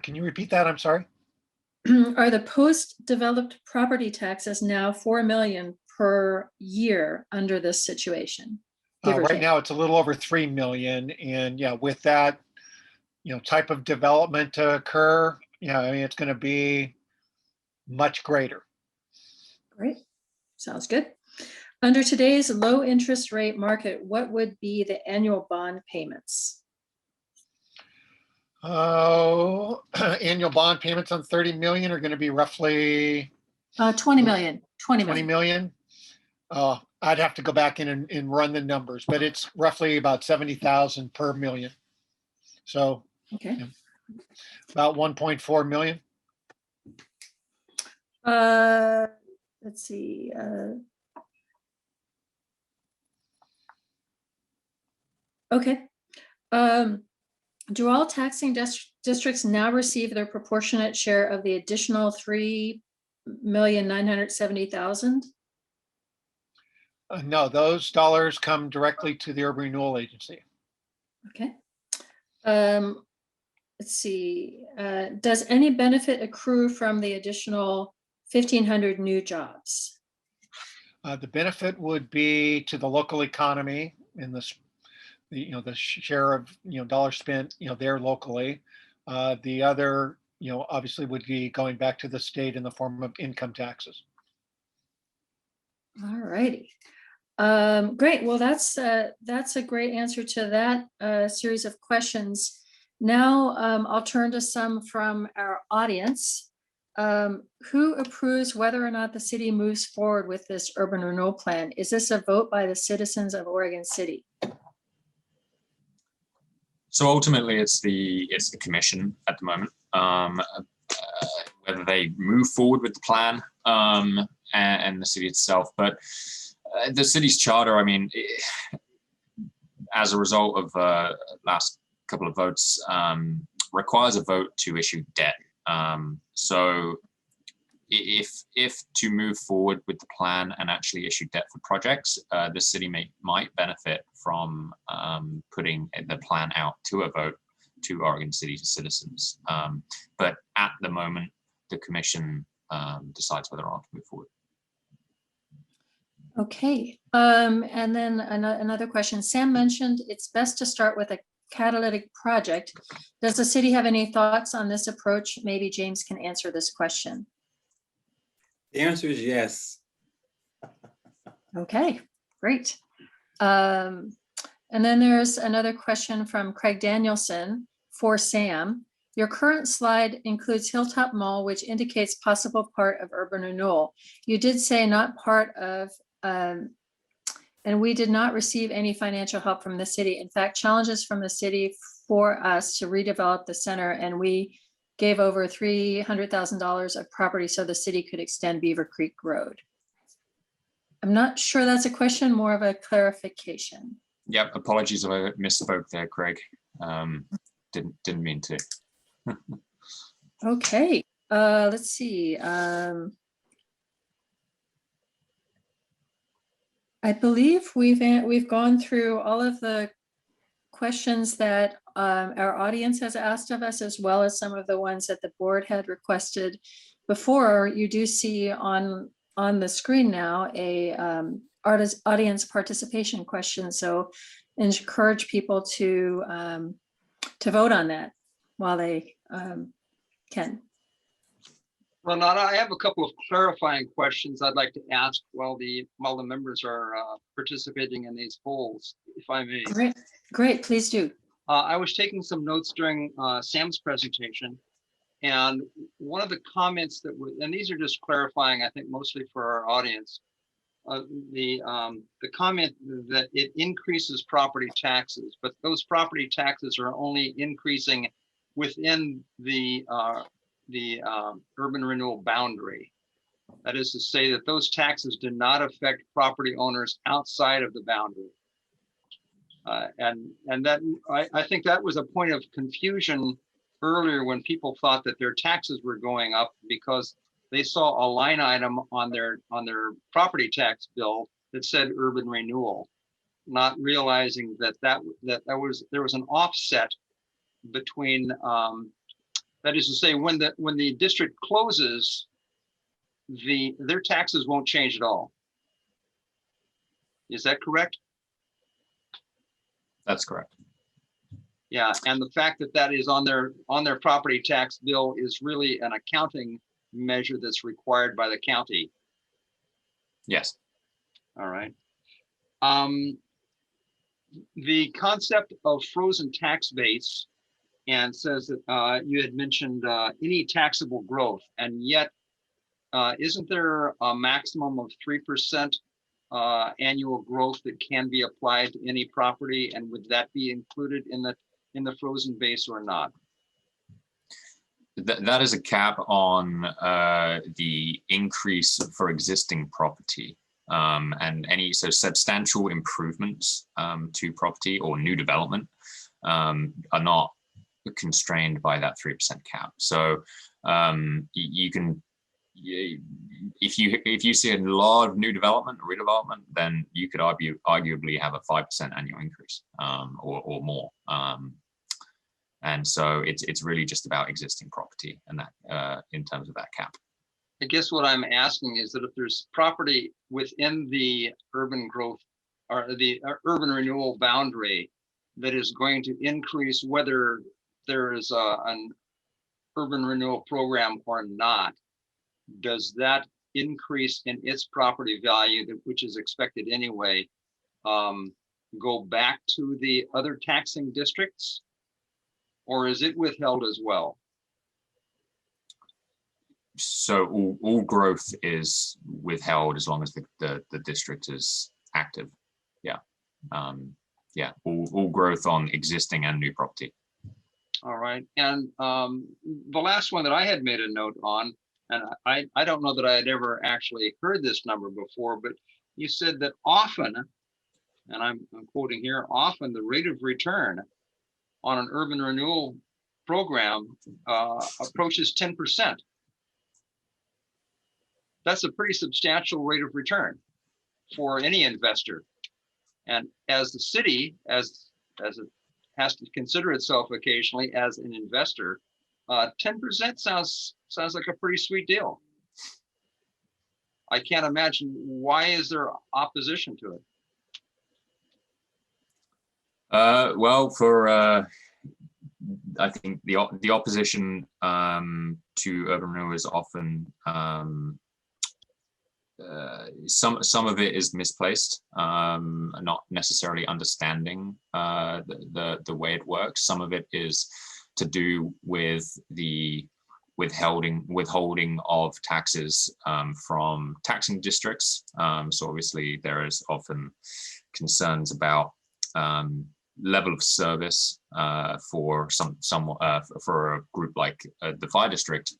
Can you repeat that? I'm sorry. Are the post-developed property taxes now 4 million per year under this situation? Right now, it's a little over 3 million. And yeah, with that, type of development to occur, I mean, it's going to be much greater. Great. Sounds good. Under today's low interest rate market, what would be the annual bond payments? Oh, annual bond payments on 30 million are going to be roughly 20 million. 20 20 million. million. I'd have to go back in and run the numbers, but it's roughly about 70,000 per million. So Okay. about 1.4 million. Let's see. Okay. Do all taxing districts now receive their proportionate share of the additional 3,970,000? No, those dollars come directly to the Urban Renewal Agency. Okay. Let's see. Does any benefit accrue from the additional 1,500 new jobs? The benefit would be to the local economy in this, the share of, dollars spent, there locally. The other, obviously would be going back to the state in the form of income taxes. All righty. Great. Well, that's a great answer to that series of questions. Now I'll turn to some from our audience. Who approves whether or not the city moves forward with this urban renewal plan? Is this a vote by the citizens of Oregon City? So ultimately, it's the commission at the moment, whether they move forward with the plan and the city itself. But the city's charter, I mean, as a result of last couple of votes, requires a vote to issue debt. So if to move forward with the plan and actually issue debt for projects, the city might benefit from putting the plan out to a vote to Oregon City citizens. But at the moment, the commission decides whether or not to move forward. Okay. And then another question. Sam mentioned it's best to start with a catalytic project. Does the city have any thoughts on this approach? Maybe James can answer this question. The answer is yes. Okay, great. And then there's another question from Craig Danielson for Sam. Your current slide includes Hilltop Mall, which indicates possible part of urban renewal. You did say not part of, and we did not receive any financial help from the city. In fact, challenges from the city for us to redevelop the center, and we gave over $300,000 of property so the city could extend Beaver Creek Road. I'm not sure that's a question, more of a clarification. Yep, apologies if I misspoke there, Craig. Didn't mean to. Okay, let's see. I believe we've gone through all of the questions that our audience has asked of us, as well as some of the ones that the board had requested before. You do see on the screen now a audience participation question. So encourage people to vote on that while they can. Renata, I have a couple of clarifying questions I'd like to ask while the members are participating in these polls, if I may. Great, please do. I was taking some notes during Sam's presentation, and one of the comments that and these are just clarifying, I think mostly for our audience, the comment that it increases property taxes, but those property taxes are only increasing within the urban renewal boundary. That is to say that those taxes do not affect property owners outside of the boundary. And that I think that was a point of confusion earlier when people thought that their taxes were going up because they saw a line item on their property tax bill that said urban renewal, not realizing that there was an offset between that is to say, when the district closes, their taxes won't change at all. Is that correct? That's correct. Yeah, and the fact that that is on their property tax bill is really an accounting measure that's required by the county. Yes. All right. The concept of frozen tax base, and says that you had mentioned any taxable growth, and yet isn't there a maximum of 3% annual growth that can be applied to any property, and would that be included in the frozen base or not? That is a cap on the increase for existing property, and any substantial improvements to property or new development are not constrained by that 3% cap. So you can, if you see a lot of new development or redevelopment, then you could arguably have a 5% annual increase or more. And so it's really just about existing property and that in terms of that cap. I guess what I'm asking is that if there's property within the urban growth or the urban renewal boundary that is going to increase whether there is an urban renewal program or not, does that increase in its property value, which is expected anyway, go back to the other taxing districts, or is it withheld as well? So all growth is withheld as long as the district is active. Yeah. Yeah, all growth on existing and new property. All right, and the last one that I had made a note on, and I don't know that I had ever actually heard this number before, but you said that often, and I'm quoting here, often the rate of return on an urban renewal program approaches 10%. That's a pretty substantial rate of return for any investor. And as the city, as it has to consider itself occasionally as an investor, 10% sounds like a pretty sweet deal. I can't imagine why is there opposition to it. Well, for I think the opposition to urban renewal is often some of it is misplaced, not necessarily understanding the way it works. Some of it is to do with the withholding of taxes from taxing districts. So obviously there is often concerns about level of service for for a group like the fire district.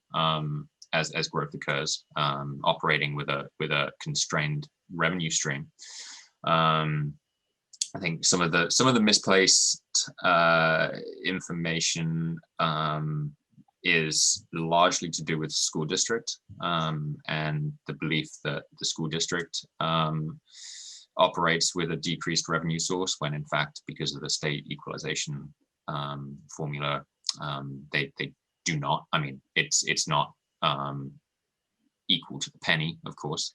As growth occurs, operating with a constrained revenue stream. I think some of the misplaced information is largely to do with school district and the belief that the school district operates with a decreased revenue source, when in fact, because of the state equalization formula, they do not. I mean, it's not equal to the penny, of course,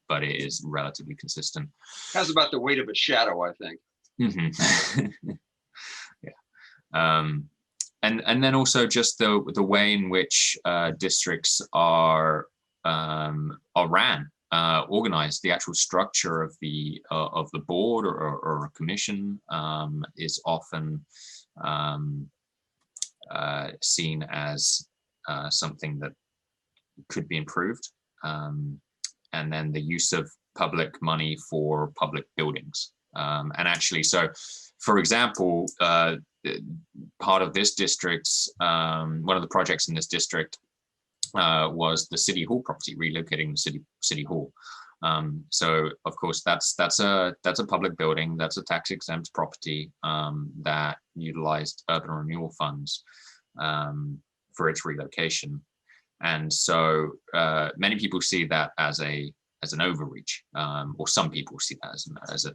but it is relatively consistent. Has about the weight of a shadow, I think. Yeah. And then also just the way in which districts are ran, organized. The actual structure of the board or a commission is often seen as something that could be improved. And then the use of public money for public buildings. And actually, so for example, part of this district's, one of the projects in this district was the city hall property, relocating the city hall. So of course that's a public building, that's a tax exempt property that utilized urban renewal funds for its relocation. And so many people see that as an overreach, or some people see that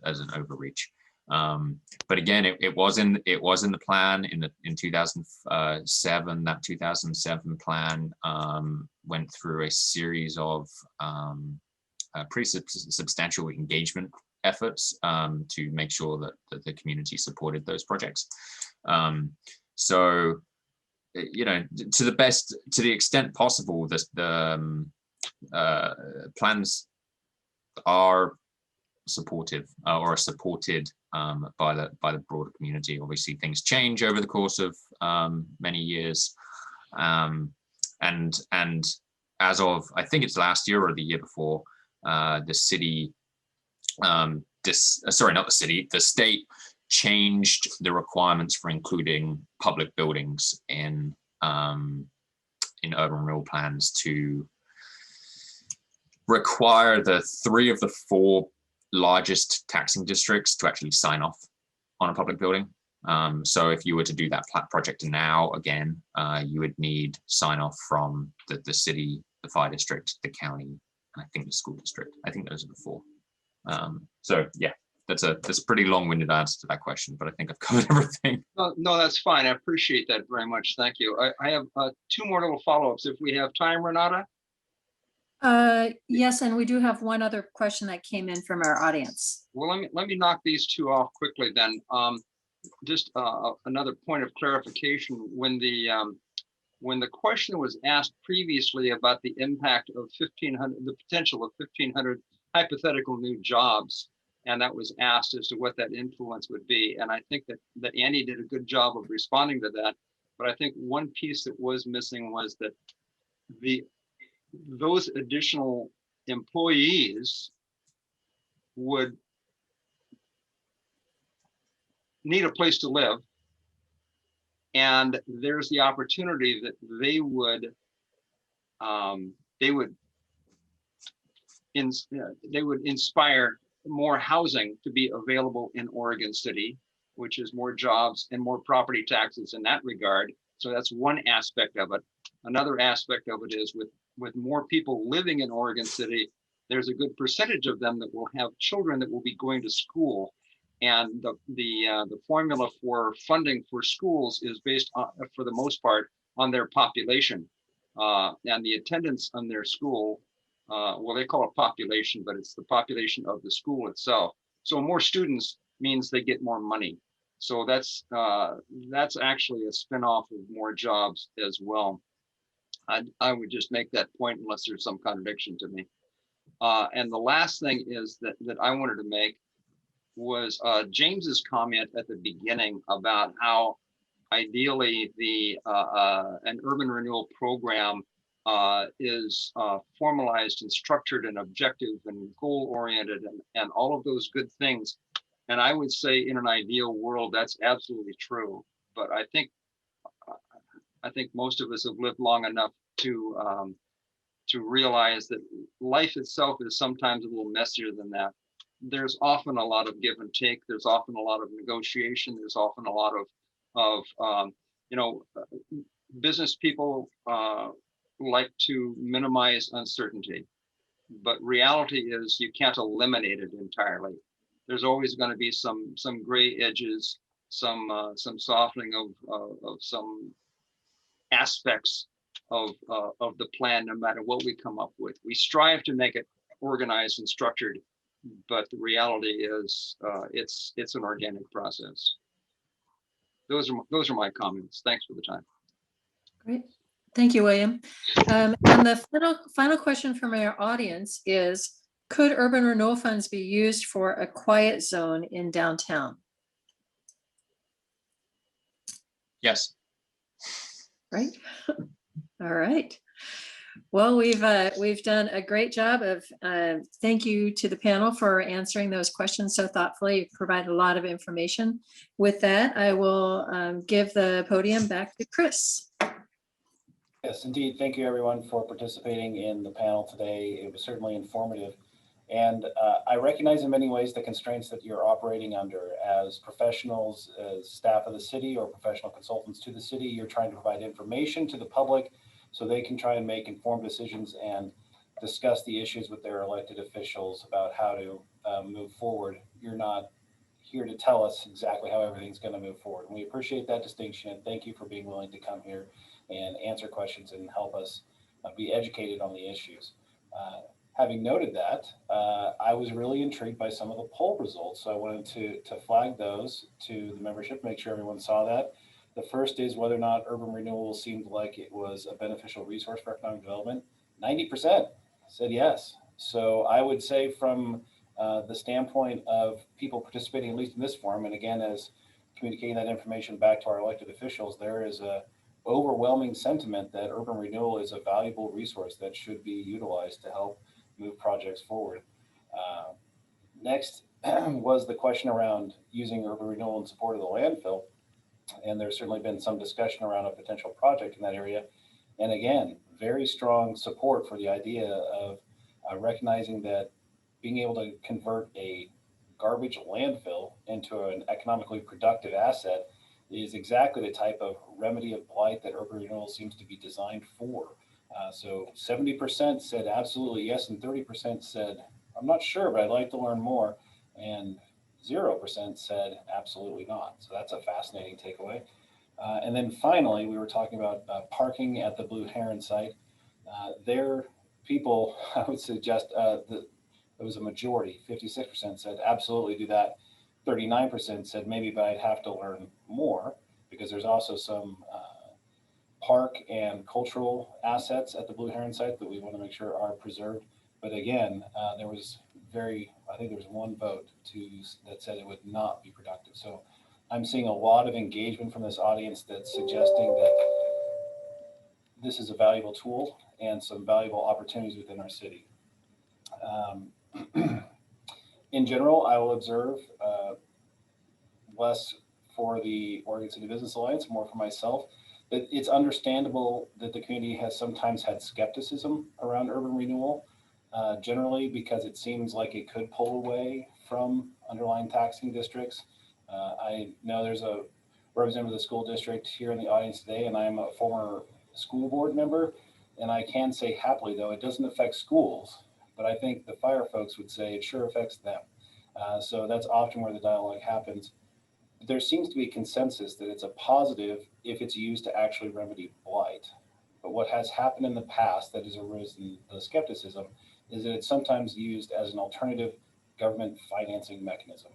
as an overreach. But again, it was in the plan in 2007. That 2007 plan went through a series of pretty substantial engagement efforts to make sure that the community supported those projects. So, you know, to the extent possible, the plans are supportive or are supported by the broader community. Obviously, things change over the course of many years, and as of, I think it's last year or the year before, the city, sorry, not the city, the state changed the requirements for including public buildings in urban renewal plans to require the 3 of the 4 largest taxing districts to actually sign off on a public building. So if you were to do that project now, again, you would need sign off from the city, the fire district, the county, and I think the school district. I think those are the 4. So yeah, that's a pretty long-winded answer to that question, but I think I've covered everything. No, that's fine. I appreciate that very much. Thank you. I have 2 more little follow-ups if we have time, Renata. Yes, and we do have one other question that came in from our audience. Well, let me knock these 2 off quickly then. Just another point of clarification. When the question was asked previously about the impact of 1,500, the potential of 1,500 hypothetical new jobs, and that was asked as to what that influence would be. And I think that Andy did a good job of responding to that. But I think one piece that was missing was that those additional employees would need a place to live, and there's the opportunity that they would inspire more housing to be available in Oregon City, which is more jobs and more property taxes in that regard. So that's one aspect of it. Another aspect of it is with more people living in Oregon City, there's a good percentage of them that will have children that will be going to school. And the formula for funding for schools is based on, for the most part, on their population and the attendance on their school. Well, they call it population, but it's the population of the school itself. So more students means they get more money. So that's actually a spinoff of more jobs as well. I would just make that point unless there's some contradiction to me. And the last thing is that I wanted to make was James's comment at the beginning about how ideally an urban renewal program is formalized and structured and objective and goal oriented and all of those good things. And I would say in an ideal world, that's absolutely true. But I think most of us have lived long enough to realize that life itself is sometimes a little messier than that. There's often a lot of give and take. There's often a lot of negotiation. There's often a lot of business people like to minimize uncertainty, but reality is you can't eliminate it entirely. There's always going to be some gray edges, some softening of some aspects of the plan, no matter what we come up with. We strive to make it organized and structured, but the reality is it's an organic process. Those are my comments. Thanks for the time. Great. Thank you, William. And the final question from our audience is, could urban renewal funds be used for a quiet zone in downtown? Yes. Right. All right. Well, we've done a great job of, thank you to the panel for answering those questions so thoughtfully. You provided a lot of information. With that, I will give the podium back to Chris. Yes, indeed. Thank you, everyone, for participating in the panel today. It was certainly informative. And I recognize in many ways the constraints that you're operating under as professionals, as staff of the city or professional consultants to the city. You're trying to provide information to the public so they can try and make informed decisions and discuss the issues with their elected officials about how to move forward. You're not here to tell us exactly how everything's going to move forward. And we appreciate that distinction. And thank you for being willing to come here and answer questions and help us be educated on the issues. Having noted that, I was really intrigued by some of the poll results. So I wanted to flag those to the membership, make sure everyone saw that. The first is whether or not urban renewal seemed like it was a beneficial resource for economic development. 90% said yes. So I would say from the standpoint of people participating, at least in this forum, and again, as communicating that information back to our elected officials, there is a overwhelming sentiment that urban renewal is a valuable resource that should be utilized to help move projects forward. Next was the question around using urban renewal in support of the landfill. And there's certainly been some discussion around a potential project in that area. And again, very strong support for the idea of recognizing that being able to convert a garbage landfill into an economically productive asset is exactly the type of remedy of blight that urban renewal seems to be designed for. So 70% said absolutely yes, and 30% said, I'm not sure, but I'd like to learn more. And 0% said absolutely not. So that's a fascinating takeaway. And then finally, we were talking about parking at the Blue Heron site. There, people, I would suggest that it was a majority, 56% said absolutely do that. 39% said maybe, but I'd have to learn more, because there's also some park and cultural assets at the Blue Heron site that we want to make sure are preserved. But again, there was I think there was one vote that said it would not be productive. So I'm seeing a lot of engagement from this audience that's suggesting that this is a valuable tool and some valuable opportunities within our city. In general, I will observe less for the Oregon City Business Alliance, more for myself. It's understandable that the community has sometimes had skepticism around urban renewal, generally because it seems like it could pull away from underlying taxing districts. I know there's a representative of the school district here in the audience today, and I'm a former school board member. And I can say happily, though, it doesn't affect schools, but I think the fire folks would say it sure affects them. So that's often where the dialogue happens. There seems to be consensus that it's a positive if it's used to actually remedy blight. But what has happened in the past that has arisen the skepticism is that it's sometimes used as an alternative government financing mechanism.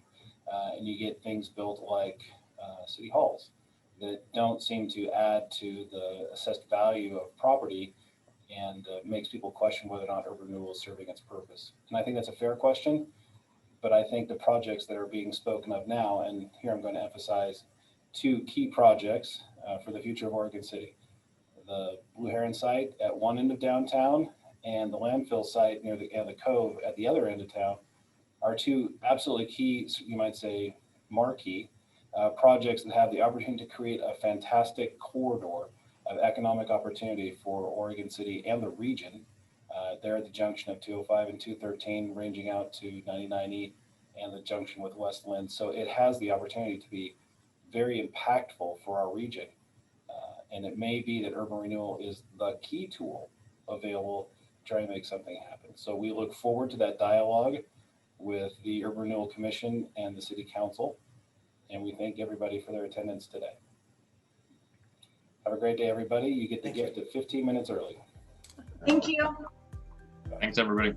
And you get things built like city halls that don't seem to add to the assessed value of property, and makes people question whether or not urban renewal is serving its purpose. And I think that's a fair question. But I think the projects that are being spoken of now, and here I'm going to emphasize two key projects for the future of Oregon City: the Blue Heron site at one end of downtown and the landfill site near the Cove at the other end of town, are two absolutely key, you might say, marquee projects that have the opportunity to create a fantastic corridor of economic opportunity for Oregon City and the region. They're at the junction of 205 and 213, ranging out to 99E and the junction with West Lynn. So it has the opportunity to be very impactful for our region. And it may be that urban renewal is the key tool available to try and make something happen. So we look forward to that dialogue with the Urban Renewal Commission and the City Council. And we thank everybody for their attendance today. Have a great day, everybody. You get the gift of 15 minutes early. Thank you. Thanks, everybody.